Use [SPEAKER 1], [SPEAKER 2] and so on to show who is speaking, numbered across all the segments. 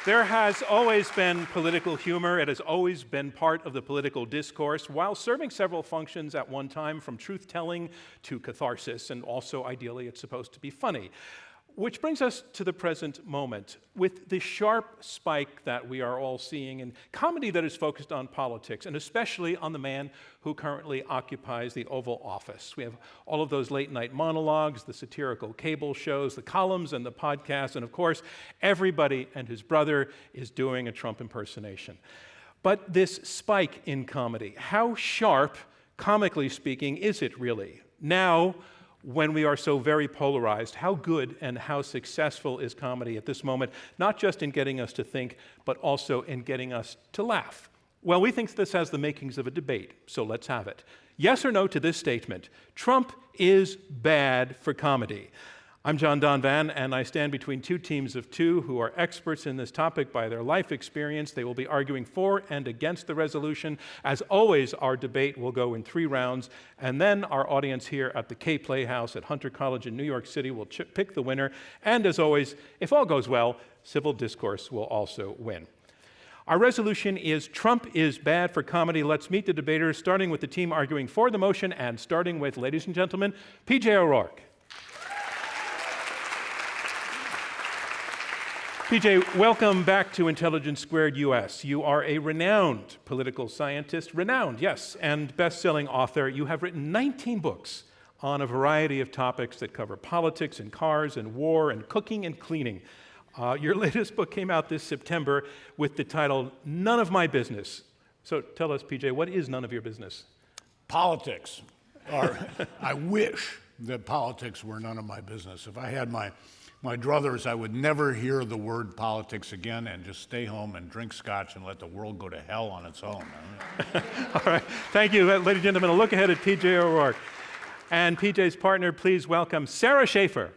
[SPEAKER 1] There has always been political humor. It has always been part of the political discourse, while serving several functions at one time, from truth-telling to catharsis, and also, ideally, it's supposed to be funny. Which brings us to the present moment, with the sharp spike that we are all seeing in comedy that is focused on politics, and especially on the man who currently occupies the Oval Office. We have all of those late-night monologues, the satirical cable shows, the columns and the podcasts, and of course, everybody and his brother is doing a Trump impersonation. But this spike in comedy, how sharp, comically speaking, is it really? Now, when we are so very polarized, how good and how successful is comedy at this moment, not just in getting us to think, but also in getting us to laugh? Well, we think this has the makings of a debate, so let's have it. Yes or no to this statement: Trump is bad for comedy. I'm John Donvan, and I stand between two teams of two who are experts in this topic by their life experience. They will be arguing for and against the resolution. As always, our debate will go in 3 rounds, and then our audience here at the K Playhouse at Hunter College in New York City will pick the winner. And as always, if all goes well, civil discourse will also win. Our resolution is Trump is bad for comedy. Let's meet the debaters, starting with the team arguing for the motion, and starting with, ladies and gentlemen, P.J. O'Rourke. PJ, welcome back to Intelligence Squared US. You are a renowned political scientist, yes, and best-selling author. You have written 19 books on a variety of topics that cover politics and cars and war and cooking and cleaning. Your latest book came out this September with the title, None of My Business. So tell us, PJ, what is none of your business?
[SPEAKER 2] Politics. I wish that politics were none of my business. If I had my druthers, I would never hear the word politics again and just stay home and drink scotch and let the world go to hell on its own.
[SPEAKER 1] All right. Thank you, ladies and gentlemen. A look ahead at P.J. O'Rourke. And P.J.'s partner, please welcome Sarah Schaefer.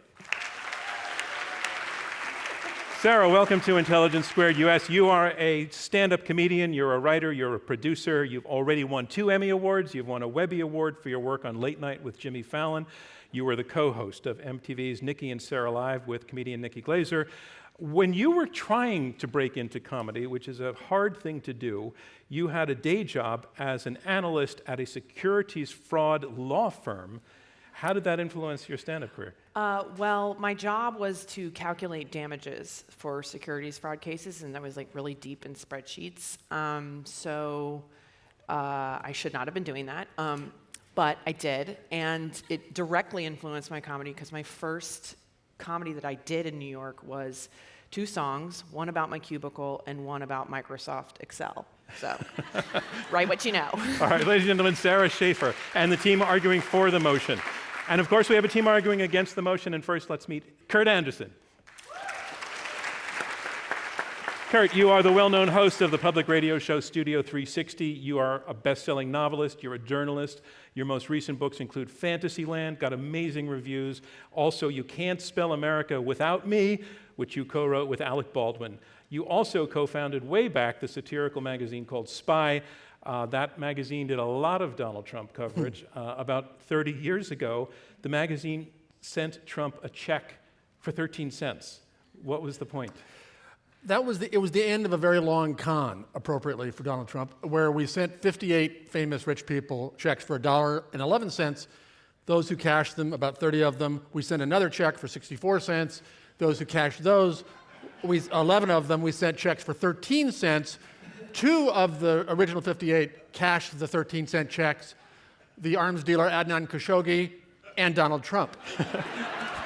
[SPEAKER 1] Sarah, welcome to Intelligence Squared US. You are a stand-up comedian, you're a writer, you're a producer. You've already won 2 Emmy Awards. You've won a Webby Award for your work on Late Night with Jimmy Fallon. You were the co-host of MTV's Nikki and Sarah Live with comedian Nikki Glaser. When you were trying to break into comedy, which is a hard thing to do, you had a day job as an analyst at a securities fraud law firm. How did that influence your stand-up career?
[SPEAKER 3] Well, my job was to calculate damages for securities fraud cases, and that was like really deep in spreadsheets. So I should not have been doing that. But I did, and it directly influenced my comedy because my first comedy that I did in New York was 2 songs, one about my cubicle and one about Microsoft Excel. So, write what you know.
[SPEAKER 1] All right, ladies and gentlemen, Sarah Schaefer and the team arguing for the motion. And of course, we have a team arguing against the motion, and first let's meet Kurt Anderson. Kurt, you are the well-known host of the public radio show Studio 360. You are a best-selling novelist. You're a journalist. Your most recent books include Fantasyland, got amazing reviews. Also, You Can't Spell America Without Me, which you co-wrote with Alec Baldwin. You also co-founded way back the satirical magazine called Spy. That magazine did a lot of Donald Trump coverage. About 30 years ago, the magazine sent Trump a check for 13 cents. What was the point?
[SPEAKER 4] It was the end of a very long con, appropriately, for Donald Trump, where we sent 58 famous rich people checks for $1.11. Those who cashed them, about 30 of them, we sent another check for 64 cents. Those who cashed those, 11 of them, we sent checks for 13 cents. 2 of the original 58 cashed the 13-cent checks: the arms dealer Adnan Khashoggi and Donald Trump.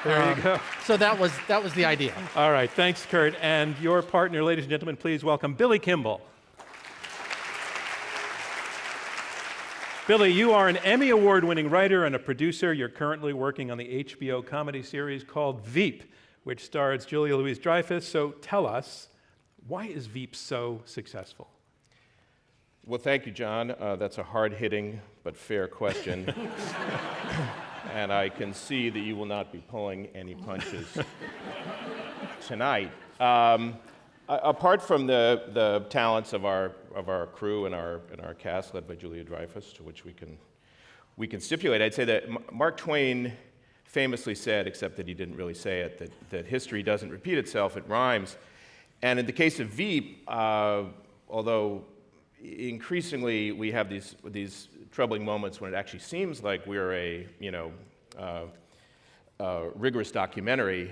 [SPEAKER 1] There you go.
[SPEAKER 4] So that was the idea.
[SPEAKER 1] All right, thanks, Kurt. And your partner, ladies and gentlemen, please welcome Billy Kimball. Billy, you are an Emmy Award-winning writer and a producer. You're currently working on the HBO comedy series called Veep, which stars Julia Louis-Dreyfus. So tell us, why is Veep so successful?
[SPEAKER 5] Well, thank you, John. That's a hard-hitting but fair question. And I can see that you will not be pulling any punches tonight. Apart from the talents of our crew and our cast, led by Julia Dreyfus, to which we can stipulate, I'd say that Mark Twain famously said, except that he didn't really say it, that history doesn't repeat itself, it rhymes. And in the case of Veep, although increasingly we have these troubling moments when it actually seems like we're a rigorous documentary,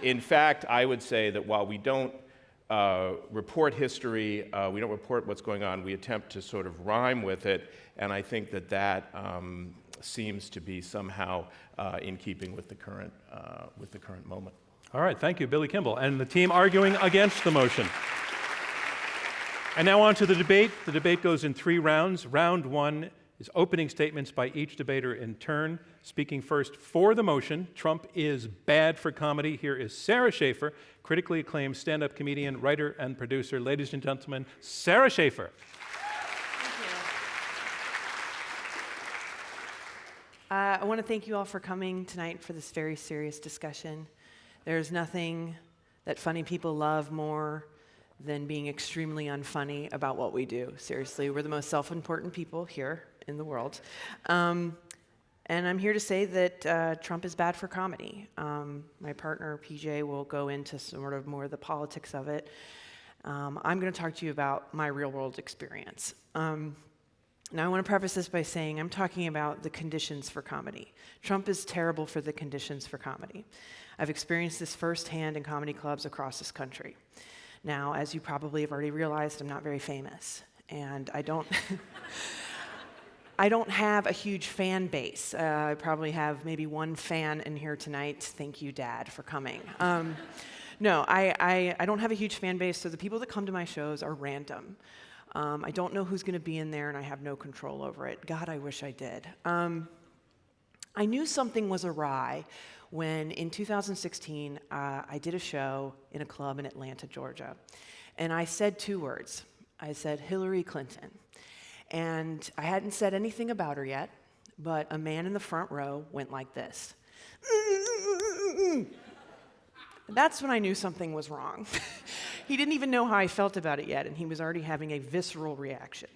[SPEAKER 5] in fact, I would say that while we don't report history, we don't report what's going on, we attempt to sort of rhyme with it, and I think that seems to be somehow in keeping with the current moment.
[SPEAKER 1] All right, thank you, Billy Kimball. And the team arguing against the motion. And now on to the debate. The debate goes in 3 rounds. Round 1 is opening statements by each debater in turn. Speaking first for the motion, Trump is bad for comedy. Here is Sarah Schaefer, critically acclaimed stand-up comedian, writer, and producer. Ladies and gentlemen, Sarah Schaefer.
[SPEAKER 3] I want to thank you all for coming tonight for this very serious discussion. There's nothing that funny people love more than being extremely unfunny about what we do. Seriously, we're the most self-important people here in the world. And I'm here to say that Trump is bad for comedy. My partner, PJ, will go into sort of more of the politics of it. I'm going to talk to you about my real-world experience. Now, I want to preface this by saying I'm talking about the conditions for comedy. Trump is terrible for the conditions for comedy. I've experienced this firsthand in comedy clubs across this country. Now, as you probably have already realized, I'm not very famous, and I don't I don't have a huge fan base. I probably have maybe 1 fan in here tonight. Thank you, Dad, for coming. No, I don't have a huge fan base, so the people that come to my shows are random. I don't know who's going to be in there, and I have no control over it. God, I wish I did. I knew something was awry when, in 2016, I did a show in a club in Atlanta, Georgia. And I said 2 words. I said, Hillary Clinton. And I hadn't said anything about her yet, but a man in the front row went like this. That's when I knew something was wrong. He didn't even know how I felt about it yet, and he was already having a visceral reaction.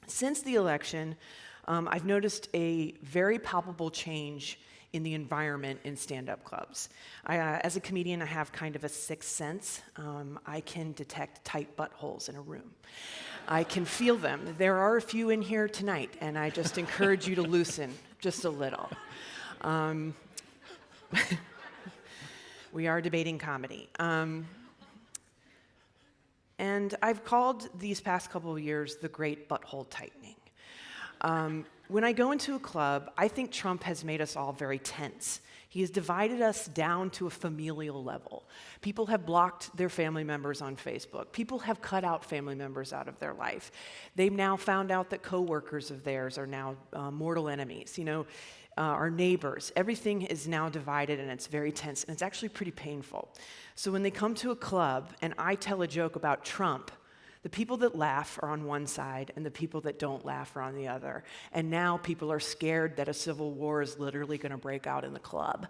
[SPEAKER 3] Since the election, I've noticed a very palpable change in the environment in stand-up clubs. As a comedian, I have kind of a 6th sense. I can detect tight buttholes in a room. I can feel them. There are a few in here tonight, and I just encourage you to loosen just a little. We are debating comedy. And I've called these past couple of years the great butthole tightening. When I go into a club, I think Trump has made us all very tense. He has divided us down to a familial level. People have blocked their family members on Facebook. People have cut out family members out of their life. They've now found out that coworkers of theirs are now mortal enemies. Our neighbors. Everything is now divided, and it's very tense, and it's actually pretty painful. So when they come to a club and I tell a joke about Trump, the people that laugh are on one side, and the people that don't laugh are on the other. And now people are scared that a civil war is literally going to break out in the club.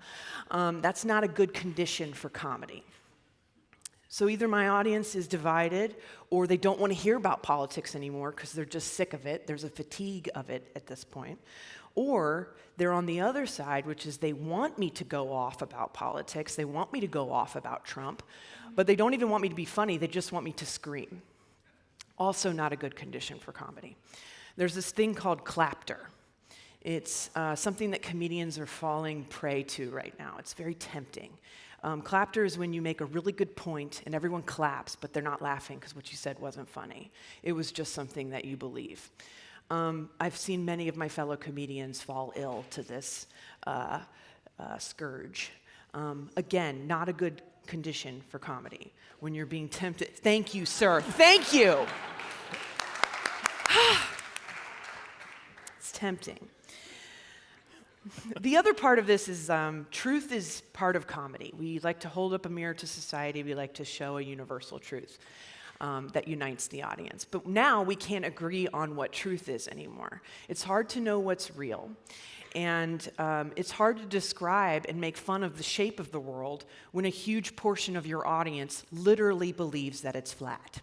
[SPEAKER 3] That's not a good condition for comedy. So either my audience is divided, or they don't want to hear about politics anymore because they're just sick of it. There's a fatigue of it at this point. Or they're on the other side, which is they want me to go off about politics. They want me to go off about Trump, but they don't even want me to be funny. They just want me to scream. Also not a good condition for comedy. There's this thing called clapter. It's something that comedians are falling prey to right now. It's very tempting. Clapter is when you make a really good point and everyone claps, but they're not laughing because what you said wasn't funny. It was just something that you believe. I've seen many of my fellow comedians fall ill to this scourge. Again, not a good condition for comedy when you're being tempted. Thank you, sir. Thank you. It's tempting. The other part of this is truth is part of comedy. We like to hold up a mirror to society. We like to show a universal truth that unites the audience. But now we can't agree on what truth is anymore. It's hard to know what's real. And it's hard to describe and make fun of the shape of the world when a huge portion of your audience literally believes that it's flat.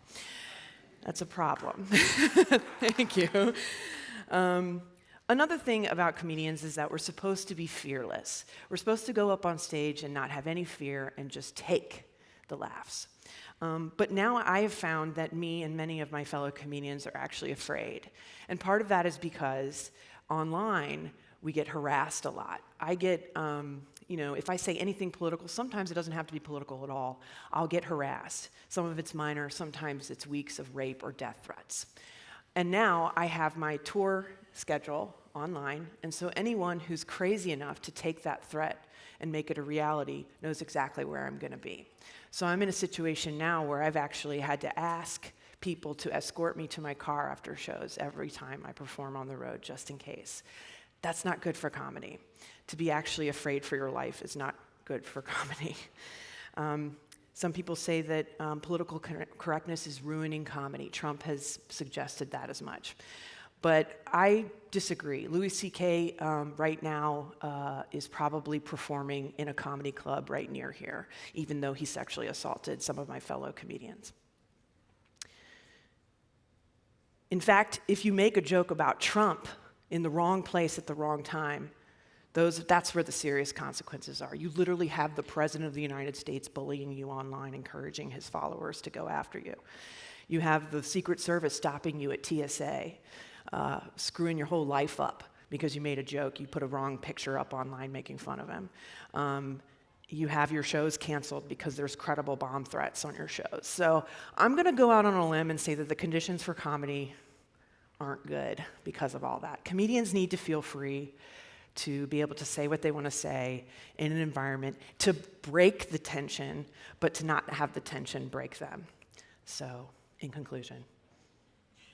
[SPEAKER 3] That's a problem. Thank you. Another thing about comedians is that we're supposed to be fearless. We're supposed to go up on stage and not have any fear and just take the laughs. But now I have found that me and many of my fellow comedians are actually afraid. And part of that is because online, we get harassed a lot. I get, if I say anything political, sometimes it doesn't have to be political at all. I'll get harassed. Some of it's minor, sometimes it's weeks of rape or death threats. And now I have my tour schedule online, and so anyone who's crazy enough to take that threat and make it a reality knows exactly where I'm gonna be. So I'm in a situation now where I've actually had to ask people to escort me to my car after shows every time I perform on the road, just in case. That's not good for comedy. To be actually afraid for your life is not good for comedy. Some people say that political correctness is ruining comedy. Trump has suggested that as much. But I disagree. Louis C.K. Right now is probably performing in a comedy club right near here, even though he sexually assaulted some of my fellow comedians. In fact, if you make a joke about Trump in the wrong place at the wrong time, that's where the serious consequences are. You literally have the President of the United States bullying you online, encouraging his followers to go after you. You have the Secret Service stopping you at TSA, screwing your whole life up because you made a joke. You put a wrong picture up online making fun of him. You have your shows canceled because there's credible bomb threats on your shows. So I'm going to go out on a limb and say that the conditions for comedy aren't good because of all that. Comedians need to feel free to be able to say what they want to say in an environment, to break the tension, but to not have the tension break them. So, in conclusion,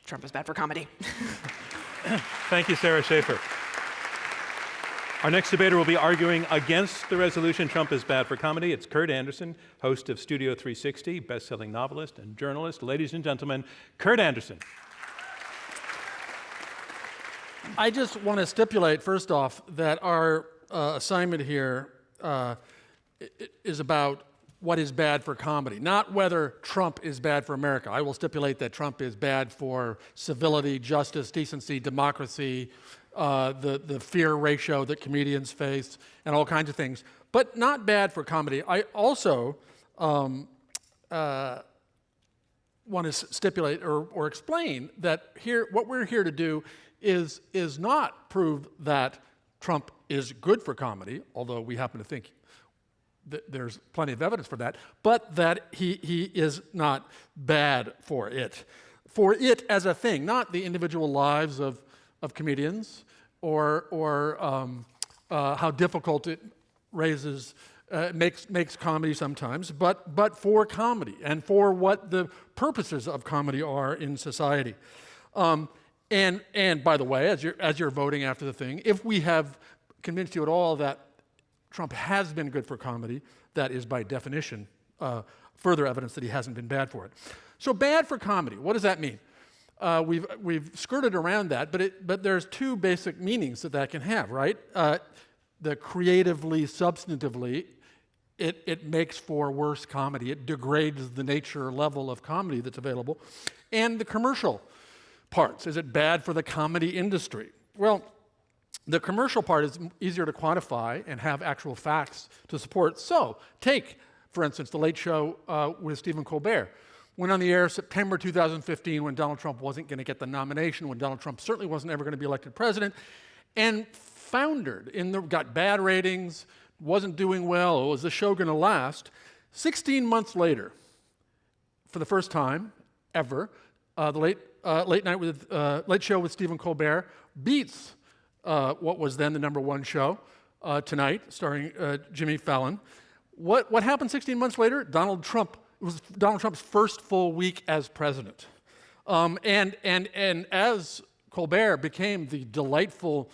[SPEAKER 3] Trump is bad for comedy.
[SPEAKER 1] Thank you, Sarah Schaefer. Our next debater will be arguing against the resolution, Trump is bad for comedy. It's Kurt Anderson, host of Studio 360, best-selling novelist and journalist. Ladies and gentlemen, Kurt Anderson.
[SPEAKER 4] I just want to stipulate, first off, that our assignment here is about what is bad for comedy, not whether Trump is bad for America. I will stipulate that Trump is bad for civility, justice, decency, democracy, the fear ratio that comedians face, and all kinds of things, but not bad for comedy. I also want to stipulate or explain that here, what we're here to do is not prove that Trump is good for comedy, although we happen to think that there's plenty of evidence for that, but that he is not bad for it as a thing, not the individual lives of comedians or how difficult it makes comedy sometimes, but for comedy and for what the purposes of comedy are in society. And by the way, as you're voting after the thing, if we have convinced you at all that Trump has been good for comedy, that is by definition further evidence that he hasn't been bad for it. So bad for comedy, what does that mean? We've skirted around that, but there's two basic meanings that can have, right? The creatively, substantively, it makes for worse comedy. It degrades the nature level of comedy that's available. And the commercial parts. Is it bad for the comedy industry? Well, the commercial part is easier to quantify and have actual facts to support. So, take, for instance, The Late Show with Stephen Colbert. Went on the air September 2015 when Donald Trump wasn't going to get the nomination, when Donald Trump certainly wasn't ever going to be elected president, and foundered, got bad ratings, wasn't doing well. Was the show going to last? 16 months later, for the first time ever, the Late Show with Stephen Colbert beats what was then the #1 show, Tonight, starring Jimmy Fallon. What happened 16 months later? It was Donald Trump's first full week as president. And as Colbert became the delightful,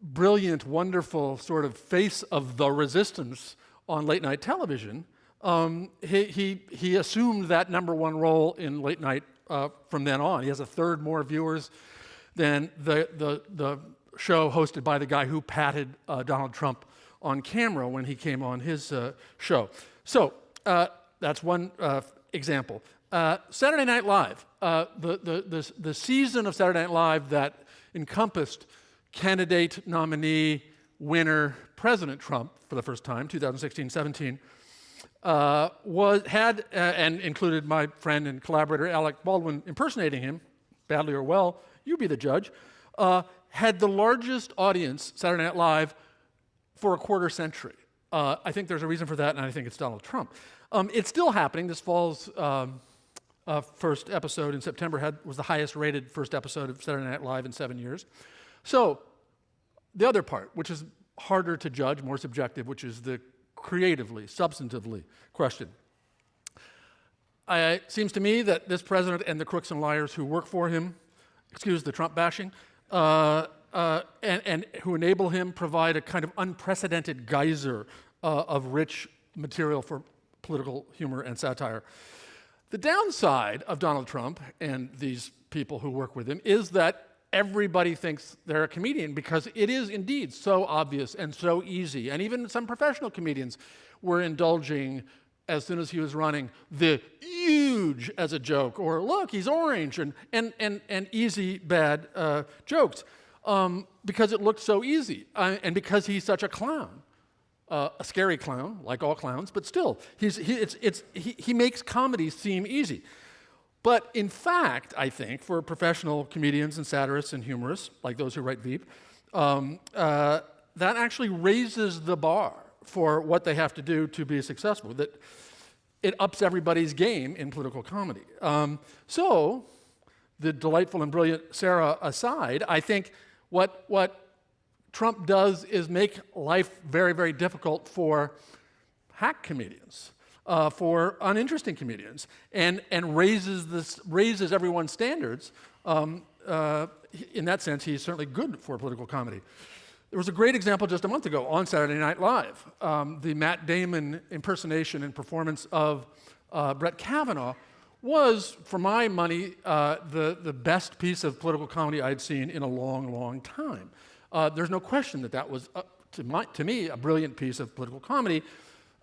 [SPEAKER 4] brilliant, wonderful sort of face of the resistance on late night television, he assumed that #1 role in late night from then on. He has a third more viewers than the show hosted by the guy who patted Donald Trump on camera when he came on his show. So that's one example. Saturday Night Live, the season of Saturday Night Live that encompassed candidate, nominee, winner, President Trump for the first time, 2016-17, and included my friend and collaborator Alec Baldwin impersonating him, badly or well, you be the judge, had the largest audience, Saturday Night Live, for a quarter century. I think there's a reason for that, and I think it's Donald Trump. It's still happening. This fall's first episode in September was the highest rated first episode of Saturday Night Live in 7 years. So the other part, which is harder to judge, more subjective, which is the creatively, substantively question. It seems to me that this president and the crooks and liars who work for him, excuse the Trump bashing, and who enable him provide a kind of unprecedented geyser of rich material for political humor and satire. The downside of Donald Trump and these people who work with him is that everybody thinks they're a comedian because it is indeed so obvious and so easy. And even some professional comedians were indulging, as soon as he was running, the huge as a joke, or look, he's orange, and easy bad jokes, because it looked so easy, and because he's such a clown. A scary clown, like all clowns, but still, he makes comedy seem easy. But in fact, I think, for professional comedians and satirists and humorists, like those who write Veep, that actually raises the bar for what they have to do to be successful. That it ups everybody's game in political comedy. So, the delightful and brilliant Sarah aside, I think what Trump does is make life very, very difficult for hack comedians, for uninteresting comedians, and raises everyone's standards. In that sense, he's certainly good for political comedy. There was a great example just a month ago on Saturday Night Live. The Matt Damon impersonation and performance of Brett Kavanaugh was, for my money, the best piece of political comedy I'd seen in a long, long time. There's no question that was, to me, a brilliant piece of political comedy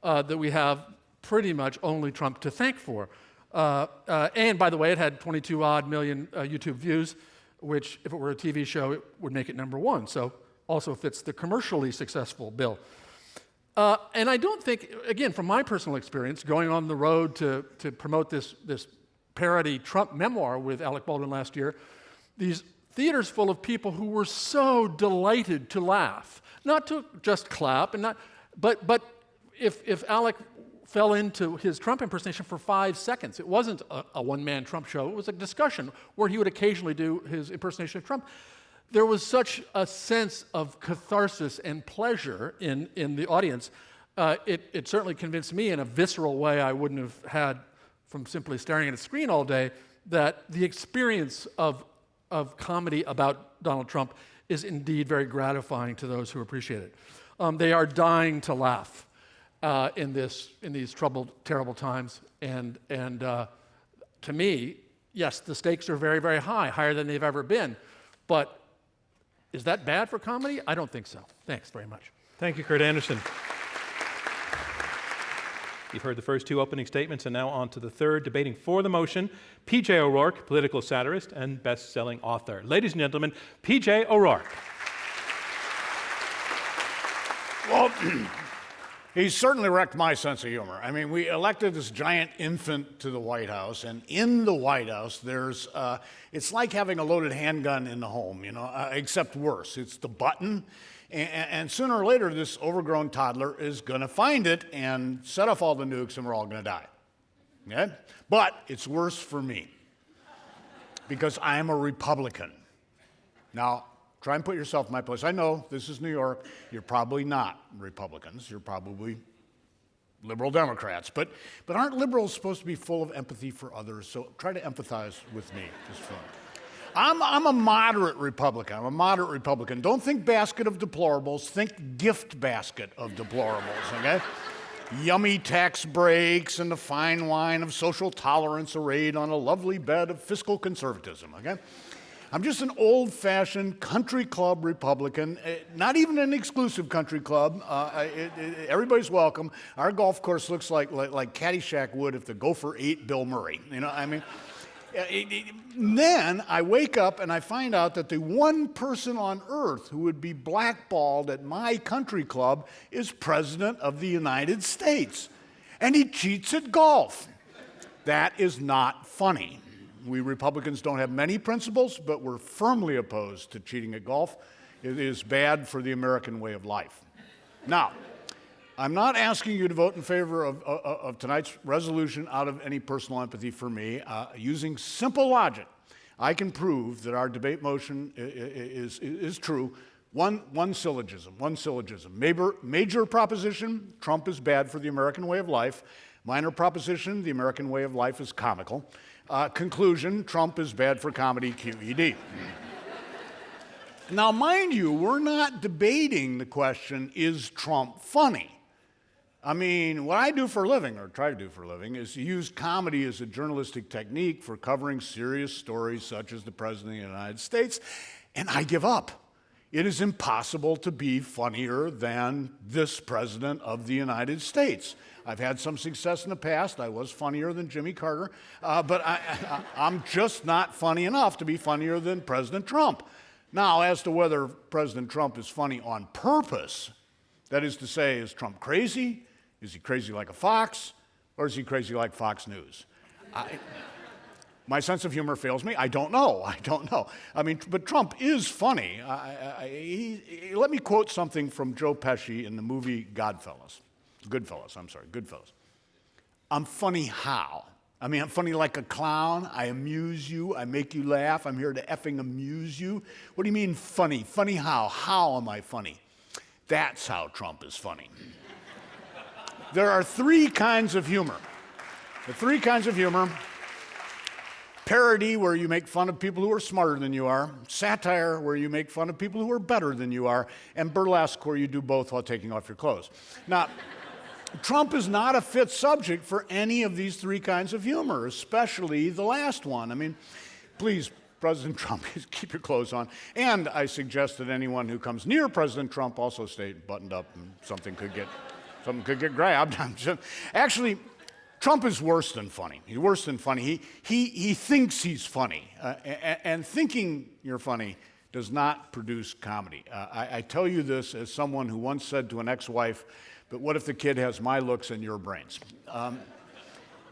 [SPEAKER 4] that we have pretty much only Trump to thank for. And by the way, it had 22-odd million YouTube views, which, if it were a TV show, it would make it #1. So also fits the commercially successful bill. And I don't think, again, from my personal experience, going on the road to promote this parody Trump memoir with Alec Baldwin last year, these theaters full of people who were so delighted to laugh, not to just clap, but if Alec fell into his Trump impersonation for 5 seconds, it wasn't a one-man Trump show, it was a discussion where he would occasionally do his impersonation of Trump. There was such a sense of catharsis and pleasure in the audience. It certainly convinced me in a visceral way I wouldn't have had from simply staring at a screen all day, that the experience of comedy about Donald Trump is indeed very gratifying to those who appreciate it. They are dying to laugh in these troubled, terrible times. And to me, yes, the stakes are very, very high, higher than they've ever been. But is that bad for comedy? I don't think so. Thanks very much.
[SPEAKER 1] Thank you, Kurt Anderson. You've heard the first two opening statements, and now on to the third. Debating for the motion, P.J. O'Rourke, political satirist and best-selling author. Ladies and gentlemen, P.J. O'Rourke.
[SPEAKER 2] Well, he's certainly wrecked my sense of humor. I mean, we elected this giant infant to the White House, and in the White House, it's like having a loaded handgun in the home, except worse. It's the button. And sooner or later, this overgrown toddler is going to find it and set off all the nukes, and we're all going to die. Okay? But it's worse for me, because I'm a Republican. Now, try and put yourself in my place. I know this is New York. You're probably not Republicans. You're probably liberal Democrats. But aren't liberals supposed to be full of empathy for others? So try to empathize with me just for a minute. I'm a moderate Republican. Don't think basket of deplorables. Think gift basket of deplorables, okay? Yummy tax breaks and the fine wine of social tolerance arrayed on a lovely bed of fiscal conservatism, okay? I'm just an old-fashioned country club Republican, not even an exclusive country club. Everybody's welcome. Our golf course looks like Caddyshack would if the Gopher ate Bill Murray. Then I wake up and I find out that the one person on earth who would be blackballed at my country club is President of the United States. And he cheats at golf. That is not funny. We Republicans don't have many principles, but we're firmly opposed to cheating at golf. It is bad for the American way of life. Now, I'm not asking you to vote in favor of tonight's resolution out of any personal empathy for me. Using simple logic, I can prove that our debate motion is true. One syllogism. Major proposition, Trump is bad for the American way of life. Minor proposition, the American way of life is comical. Conclusion, Trump is bad for comedy, QED. Now, mind you, we're not debating the question, is Trump funny? I mean, what I do for a living, or try to do for a living, is to use comedy as a journalistic technique for covering serious stories such as the President of the United States, and I give up. It is impossible to be funnier than this President of the United States. I've had some success in the past. I was funnier than Jimmy Carter, but I'm just not funny enough to be funnier than President Trump. Now, as to whether President Trump is funny on purpose, that is to say, is Trump crazy? Is he crazy like a fox? Or is he crazy like Fox News? My sense of humor fails me. I don't know. I mean, but Trump is funny. Let me quote something from Joe Pesci in the movie Goodfellas. I'm funny how? I mean, I'm funny like a clown. I amuse you. I make you laugh. I'm here to effing amuse you. What do you mean funny? Funny how? How am I funny? That's how Trump is funny. There are three kinds of humor. The three kinds of humor: parody, where you make fun of people who are smarter than you are; satire, where you make fun of people who are better than you are; and burlesque, where you do both while taking off your clothes. Now, Trump is not a fit subject for any of these three kinds of humor, especially the last one. I mean, please, President Trump, keep your clothes on. And I suggest that anyone who comes near President Trump also stay buttoned up, and something could get grabbed. Actually, Trump is worse than funny. He's worse than funny. He thinks he's funny, and thinking you're funny does not produce comedy. I tell you this as someone who once said to an ex-wife, "But what if the kid has my looks and your brains?"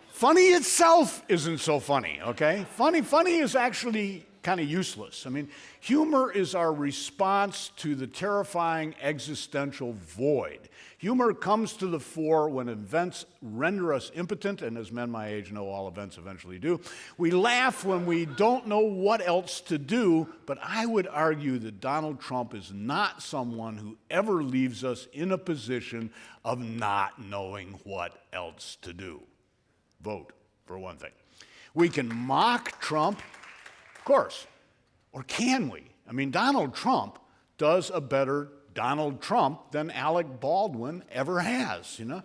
[SPEAKER 2] Funny itself isn't so funny, okay? Funny is actually kind of useless. I mean, humor is our response to the terrifying existential void. Humor comes to the fore when events render us impotent, and as men my age know, all events eventually do. We laugh when we don't know what else to do, but I would argue that Donald Trump is not someone who ever leaves us in a position of not knowing what else to do. Vote, for one thing. We can mock Trump, of course, or can we? I mean, Donald Trump does a better Donald Trump than Alec Baldwin ever has, you know?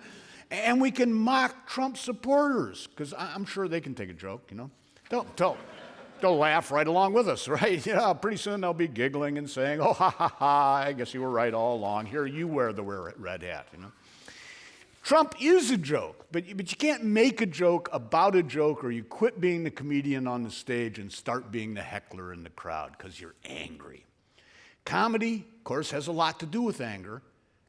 [SPEAKER 2] And we can mock Trump supporters, because I'm sure they can take a joke, you know? They'll laugh right along with us, right? Yeah, pretty soon they'll be giggling and saying, "Oh, ha, ha, ha, I guess you were right all along. Here, you wear the red hat," you know? Trump is a joke, but you can't make a joke about a joke, or you quit being the comedian on the stage and start being the heckler in the crowd because you're angry. Comedy, of course, has a lot to do with anger.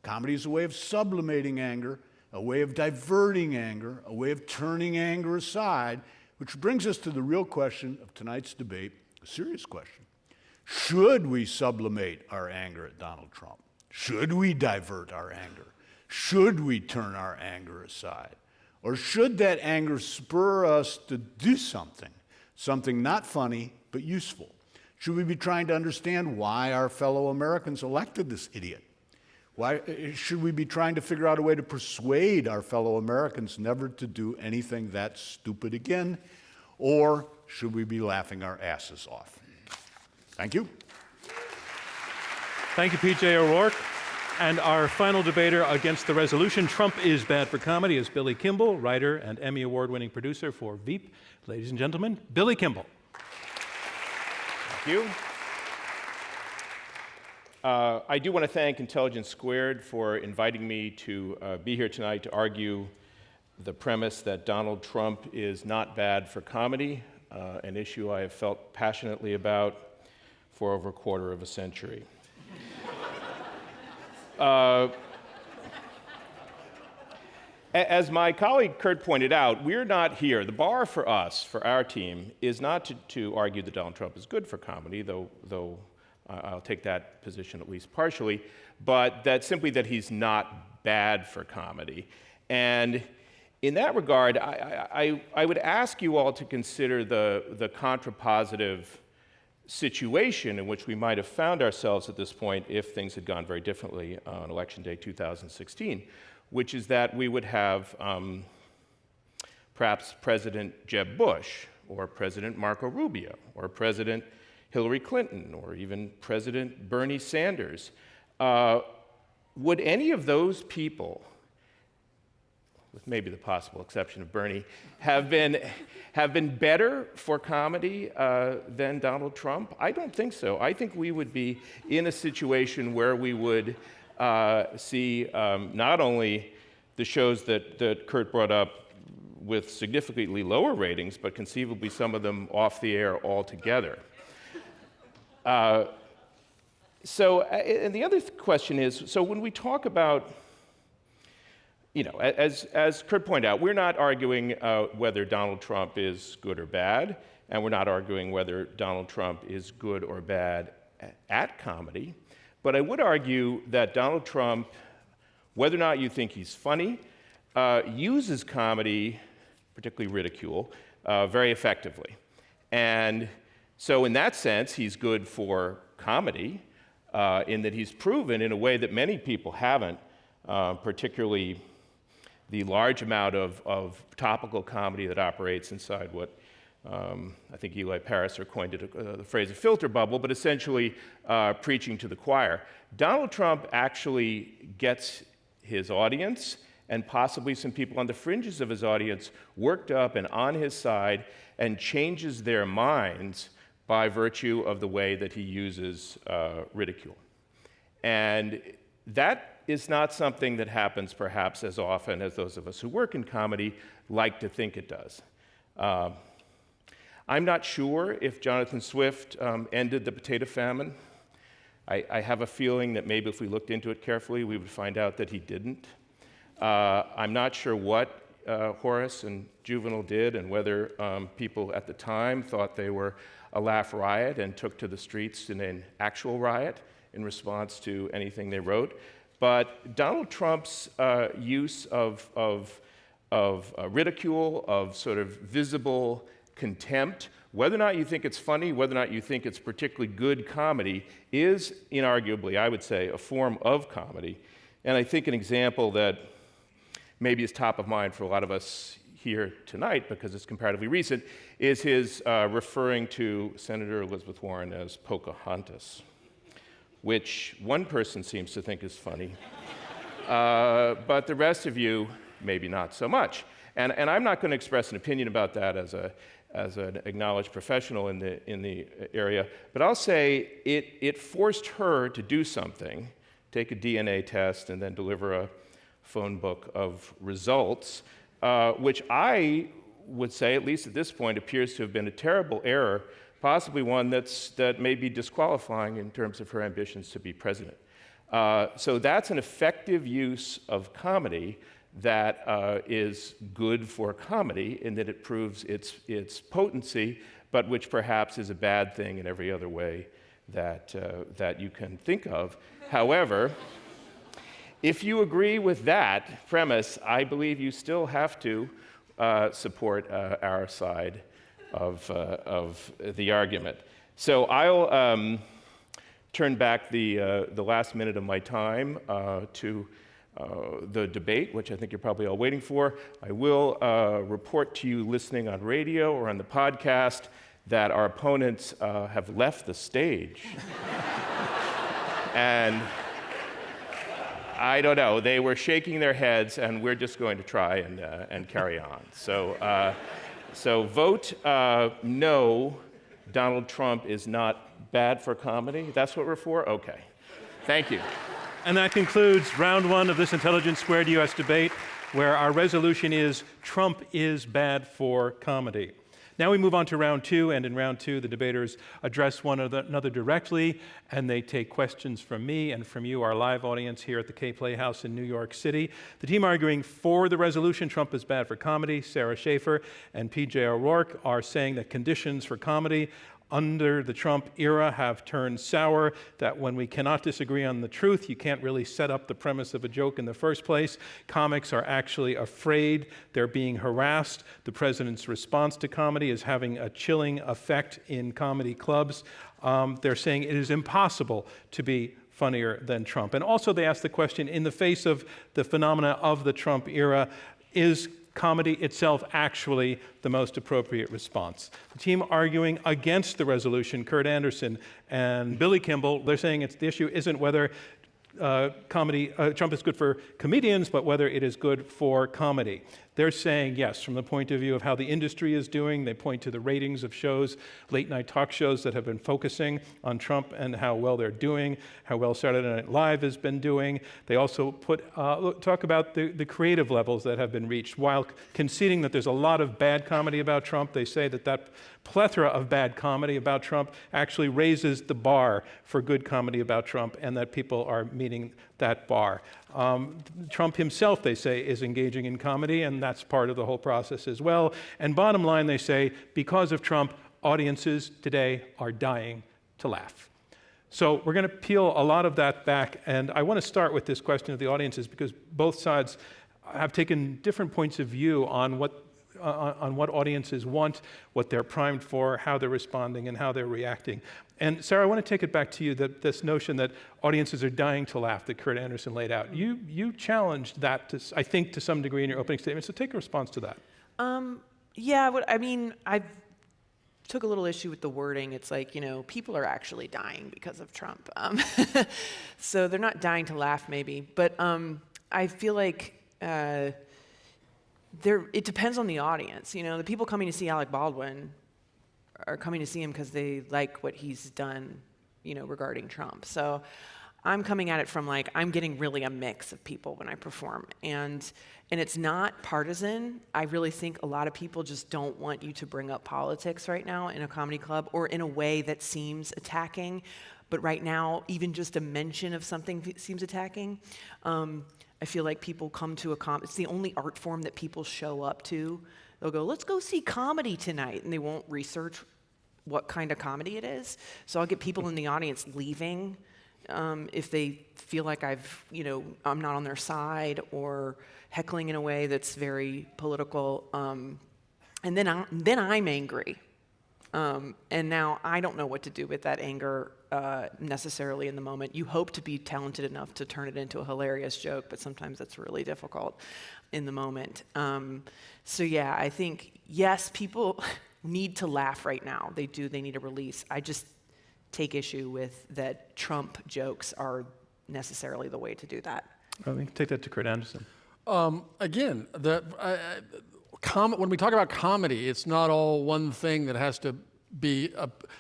[SPEAKER 2] Comedy is a way of sublimating anger, a way of diverting anger, a way of turning anger aside, which brings us to the real question of tonight's debate, a serious question. Should we sublimate our anger at Donald Trump? Should we divert our anger? Should we turn our anger aside? Or should that anger spur us to do something not funny, but useful? Should we be trying to understand why our fellow Americans elected this idiot? Why should we be trying to figure out a way to persuade our fellow Americans never to do anything that stupid again? Or should we be laughing our asses off? Thank you.
[SPEAKER 1] Thank you, P.J. O'Rourke. And our final debater against the resolution, Trump is bad for comedy, is Billy Kimball, writer and Emmy Award-winning producer for Veep. Ladies and gentlemen, Billy Kimball.
[SPEAKER 5] Thank you. I do want to thank Intelligence Squared for inviting me to be here tonight to argue the premise that Donald Trump is not bad for comedy, an issue I have felt passionately about for over a quarter of a century. As my colleague Kurt pointed out, we're not here. The bar for us, for our team, is not to argue that Donald Trump is good for comedy, though I'll take that position at least partially, but that he's not bad for comedy. And in that regard, I would ask you all to consider the contrapositive situation in which we might have found ourselves at this point if things had gone very differently on Election Day 2016, which is that we would have perhaps President Jeb Bush, or President Marco Rubio, or President Hillary Clinton, or even President Bernie Sanders. Would any of those people, with maybe the possible exception of Bernie, have been better for comedy than Donald Trump? I don't think so. I think we would be in a situation where we would see not only the shows that Kurt brought up with significantly lower ratings, but conceivably some of them off the air altogether. And the other question is, so when we talk about, as Kurt pointed out, we're not arguing whether Donald Trump is good or bad, and we're not arguing whether Donald Trump is good or bad at comedy. But I would argue that Donald Trump, whether or not you think he's funny, uses comedy, particularly ridicule, very effectively. And so in that sense, he's good for comedy, in that he's proven in a way that many people haven't, particularly the large amount of topical comedy that operates inside what I think Eli Pariser coined the phrase a filter bubble, but essentially preaching to the choir. Donald Trump actually gets his audience, and possibly some people on the fringes of his audience, worked up and on his side, and changes their minds by virtue of the way that he uses ridicule. And that is not something that happens perhaps as often as those of us who work in comedy like to think it does. I'm not sure if Jonathan Swift ended the potato famine. I have a feeling that maybe if we looked into it carefully, we would find out that he didn't. I'm not sure what Horace and Juvenal did and whether people at the time thought they were a laugh riot and took to the streets in an actual riot in response to anything they wrote. But Donald Trump's use of ridicule, of sort of visible contempt, whether or not you think it's funny, whether or not you think it's particularly good comedy, is inarguably, I would say, a form of comedy. And I think an example that maybe is top of mind for a lot of us here tonight, because it's comparatively recent, is his referring to Senator Elizabeth Warren as Pocahontas, which one person seems to think is funny, but the rest of you, maybe not so much. And I'm not going to express an opinion about that as an acknowledged professional in the area, but I'll say it forced her to do something, take a DNA test and then deliver a phone book of results, which I would say, at least at this point, appears to have been a terrible error, possibly one that may be disqualifying in terms of her ambitions to be president. So that's an effective use of comedy that is good for comedy in that it proves its potency, but which perhaps is a bad thing in every other way that you can think of. However, if you agree with that premise, I believe you still have to support our side of the argument. So I'll turn back the last minute of my time to the debate, which I think you're probably all waiting for. I will report to you listening on radio or on the podcast that our opponents have left the stage. And I don't know, they were shaking their heads, and we're just going to try and carry on. So vote no, Donald Trump is not bad for comedy. That's what we're for? Okay. Thank you.
[SPEAKER 1] And that concludes round one of this Intelligence Squared US debate, where our resolution is Trump is bad for comedy. Now we move on to round two, and in round two, the debaters address one another directly, and they take questions from me and from you, our live audience here at the K Playhouse in New York City. The team arguing for the resolution, Trump is bad for comedy, Sarah Schaefer and P.J. O'Rourke, are saying that conditions for comedy under the Trump era have turned sour, that when we cannot disagree on the truth, you can't really set up the premise of a joke in the first place. Comics are actually afraid. They're being harassed. The president's response to comedy is having a chilling effect in comedy clubs. They're saying it is impossible to be funnier than Trump. And also they ask the question, in the face of the phenomena of the Trump era, is comedy itself actually the most appropriate response? The team arguing against the resolution, Kurt Anderson and Billy Kimball, they're saying the issue isn't whether Trump is good for comedians, but whether it is good for comedy. They're saying yes, from the point of view of how the industry is doing. They point to the ratings of shows, late night talk shows that have been focusing on Trump and how well they're doing, how well Saturday Night Live has been doing. They also talk about the creative levels that have been reached. While conceding that there's a lot of bad comedy about Trump, they say that plethora of bad comedy about Trump actually raises the bar for good comedy about Trump, and that people are meeting that bar. Trump himself, they say, is engaging in comedy, and that's part of the whole process as well. And bottom line, they say, because of Trump, audiences today are dying to laugh. So we're going to peel a lot of that back, and I want to start with this question of the audiences, because both sides have taken different points of view on what audiences want, what they're primed for, how they're responding, and how they're reacting. And Sarah, I want to take it back to you, that this notion that audiences are dying to laugh that Kurt Anderson laid out. You challenged that, I think, to some degree in your opening statement, so take a response to that.
[SPEAKER 3] I took a little issue with the wording. It's like, people are actually dying because of Trump. So they're not dying to laugh, maybe. But I feel like it depends on the audience. The people coming to see Alec Baldwin are coming to see him because they like what he's done, regarding Trump. So I'm coming at it from I'm getting really a mix of people when I perform. And it's not partisan. I really think a lot of people just don't want you to bring up politics right now in a comedy club or in a way that seems attacking. But right now, even just a mention of something seems attacking. I feel like people come to it's the only art form that people show up to. They'll go, let's go see comedy tonight, and they won't research what kind of comedy it is. So I'll get people in the audience leaving if they feel like I'm not on their side, or heckling in a way that's very political. And then I'm angry. And now I don't know what to do with that anger necessarily in the moment. You hope to be talented enough to turn it into a hilarious joke, but sometimes that's really difficult in the moment. I think, yes, people need to laugh right now. They do. They need a release. I just take issue with that Trump jokes are necessarily the way to do that.
[SPEAKER 1] Well, we can take that to Kurt Anderson.
[SPEAKER 4] Again, when we talk about comedy, it's not all one thing that has to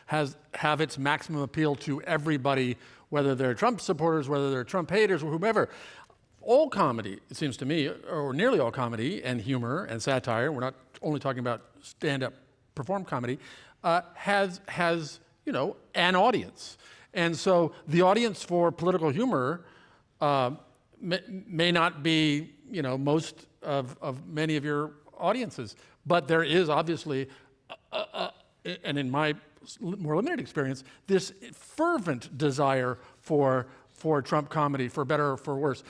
[SPEAKER 4] have its maximum appeal to everybody, whether they're Trump supporters, whether they're Trump haters, or whomever. All comedy, it seems to me, or nearly all comedy and humor and satire, we're not only talking about stand-up perform comedy, has an audience. And so the audience for political humor may not be, most of many of your audiences, but there is obviously, and in my more limited experience, this fervent desire for Trump comedy, for better or for worse.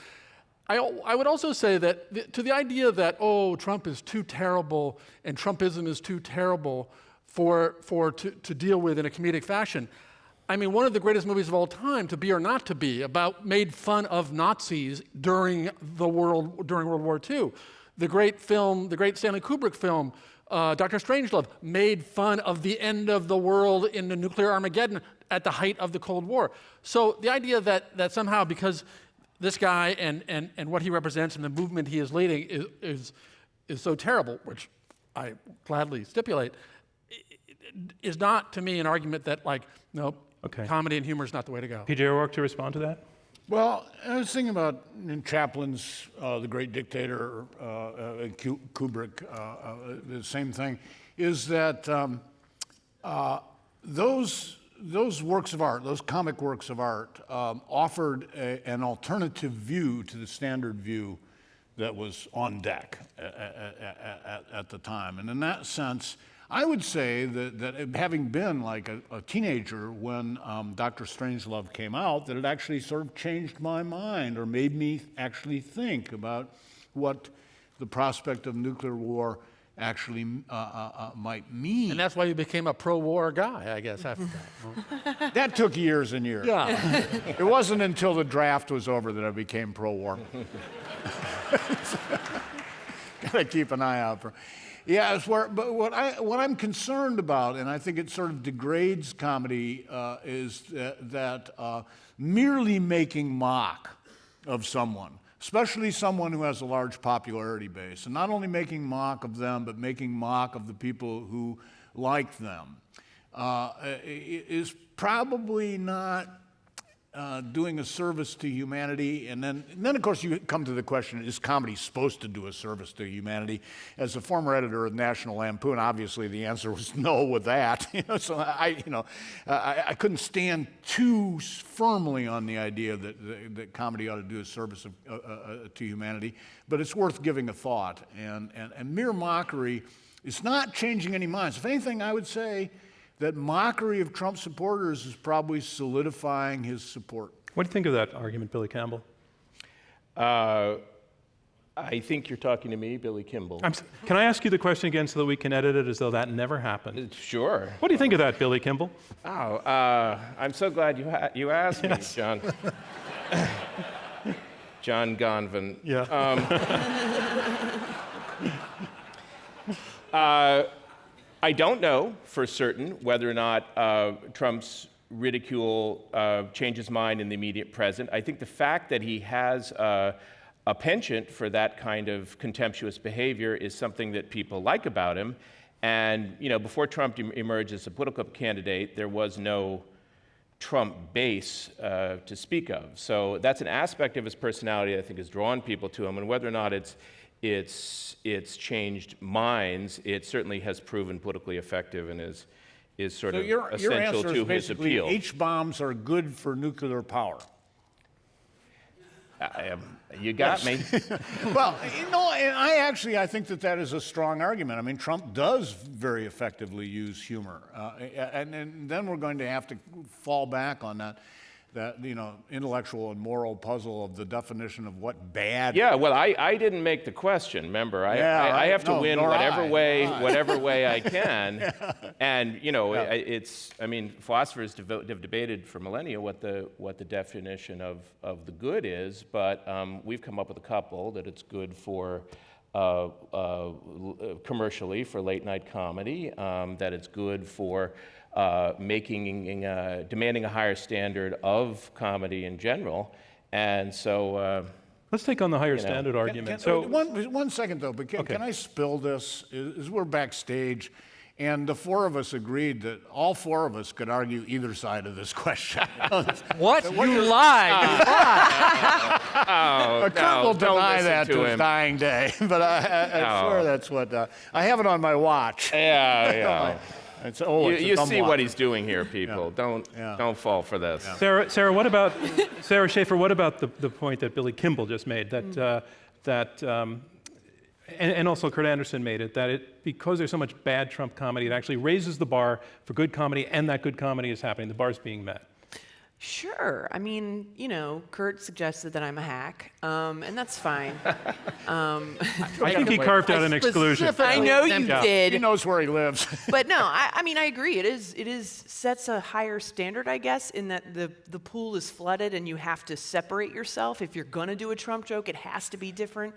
[SPEAKER 4] I would also say that to the idea that, Trump is too terrible and Trumpism is too terrible to deal with in a comedic fashion. I mean, one of the greatest movies of all time, To Be or Not to Be, made fun of Nazis during World War II. The great Stanley Kubrick film, Dr. Strangelove, made fun of the end of the world in the nuclear Armageddon at the height of the Cold War. So the idea that somehow, because this guy and what he represents and the movement he is leading is so terrible, which I gladly stipulate, is not, to me, an argument that, comedy and humor is not the way to go.
[SPEAKER 1] P.J. O'Rourke, to respond to that?
[SPEAKER 2] Well, I was thinking about in Chaplin's The Great Dictator, Kubrick, the same thing. is that those works of art, those comic works of art, offered an alternative view to the standard view that was on deck at the time. And in that sense, I would say that having been like a teenager when Dr. Strangelove came out, that it actually sort of changed my mind or made me actually think about what the prospect of nuclear war actually might mean.
[SPEAKER 4] And that's why you became a pro-war guy, I guess, after that.
[SPEAKER 2] That took years and years.
[SPEAKER 4] Yeah.
[SPEAKER 2] It wasn't until the draft was over that I became pro-war. Gotta keep an eye out for. Yeah, but what I'm concerned about, and I think it sort of degrades comedy, is that merely making mock of someone, especially someone who has a large popularity base, and not only making mock of them, but making mock of the people who like them, is probably not doing a service to humanity. And then, of course, you come to the question, is comedy supposed to do a service to humanity? As a former editor of National Lampoon, obviously the answer was no with that. So I couldn't stand too firmly on the idea that comedy ought to do a service to humanity, but it's worth giving a thought. And mere mockery is not changing any minds. If anything, I would say that mockery of Trump supporters is probably solidifying his support.
[SPEAKER 1] What do you think of that argument, Billy Campbell?
[SPEAKER 5] I think you're talking to me, Billy Kimball.
[SPEAKER 1] Can I ask you the question again so that we can edit it as though that never happened?
[SPEAKER 5] Sure.
[SPEAKER 1] What do you think of that, Billy Kimball?
[SPEAKER 5] Oh, I'm so glad you asked me, John. John Gonvin.
[SPEAKER 1] Yeah.
[SPEAKER 5] I don't know for certain whether or not Trump's ridicule changed his mind in the immediate present. I think the fact that he has a penchant for that kind of contemptuous behavior is something that people like about him. And before Trump emerged as a political candidate, there was no Trump base to speak of. So that's an aspect of his personality that I think has drawn people to him. And whether or not it's changed minds, it certainly has proven politically effective and is sort of
[SPEAKER 2] your
[SPEAKER 5] essential
[SPEAKER 2] answer
[SPEAKER 5] to
[SPEAKER 2] is
[SPEAKER 5] his
[SPEAKER 2] basically
[SPEAKER 5] appeal.
[SPEAKER 2] H-bombs are good for nuclear power.
[SPEAKER 5] You got me.
[SPEAKER 2] Well, and I think that is a strong argument. I mean, Trump does very effectively use humor, and then we're going to have to fall back on that intellectual and moral puzzle of the definition of what bad.
[SPEAKER 5] Yeah, well, I didn't make the question. Remember, I have to win whatever way I can, and philosophers have debated for millennia what the definition of the good is, but we've come up with a couple that it's good for. Commercially for late night comedy, that it's good for demanding a higher standard of comedy in general, and so
[SPEAKER 2] let's take on the higher standard argument.
[SPEAKER 1] So
[SPEAKER 2] one second though, but can I spill this? As we're backstage, and the four of us agreed that all four of us could argue either side of this question.
[SPEAKER 4] What? You lied.
[SPEAKER 2] Kurt will deny that to his dying day, but I'm sure that's what I have it on my watch.
[SPEAKER 5] Yeah. You see
[SPEAKER 2] watch.
[SPEAKER 5] what he's doing here, people.
[SPEAKER 2] Yeah.
[SPEAKER 5] Don't fall for this.
[SPEAKER 1] Yeah. Sarah Schaefer, what about the point that Billy Kimball just made, and also Kurt Anderson made it, that because there's so much bad Trump comedy, it actually raises the bar for good comedy, and that good comedy is happening. The bar's being met.
[SPEAKER 3] Sure. I mean, Kurt suggested that I'm a hack, and that's fine.
[SPEAKER 1] I think he carved out an exclusion.
[SPEAKER 3] I know you did.
[SPEAKER 2] He knows where he lives.
[SPEAKER 3] But no, I mean, I agree. It is sets a higher standard, I guess, in that the pool is flooded and you have to separate yourself. If you're going to do a Trump joke, it has to be different.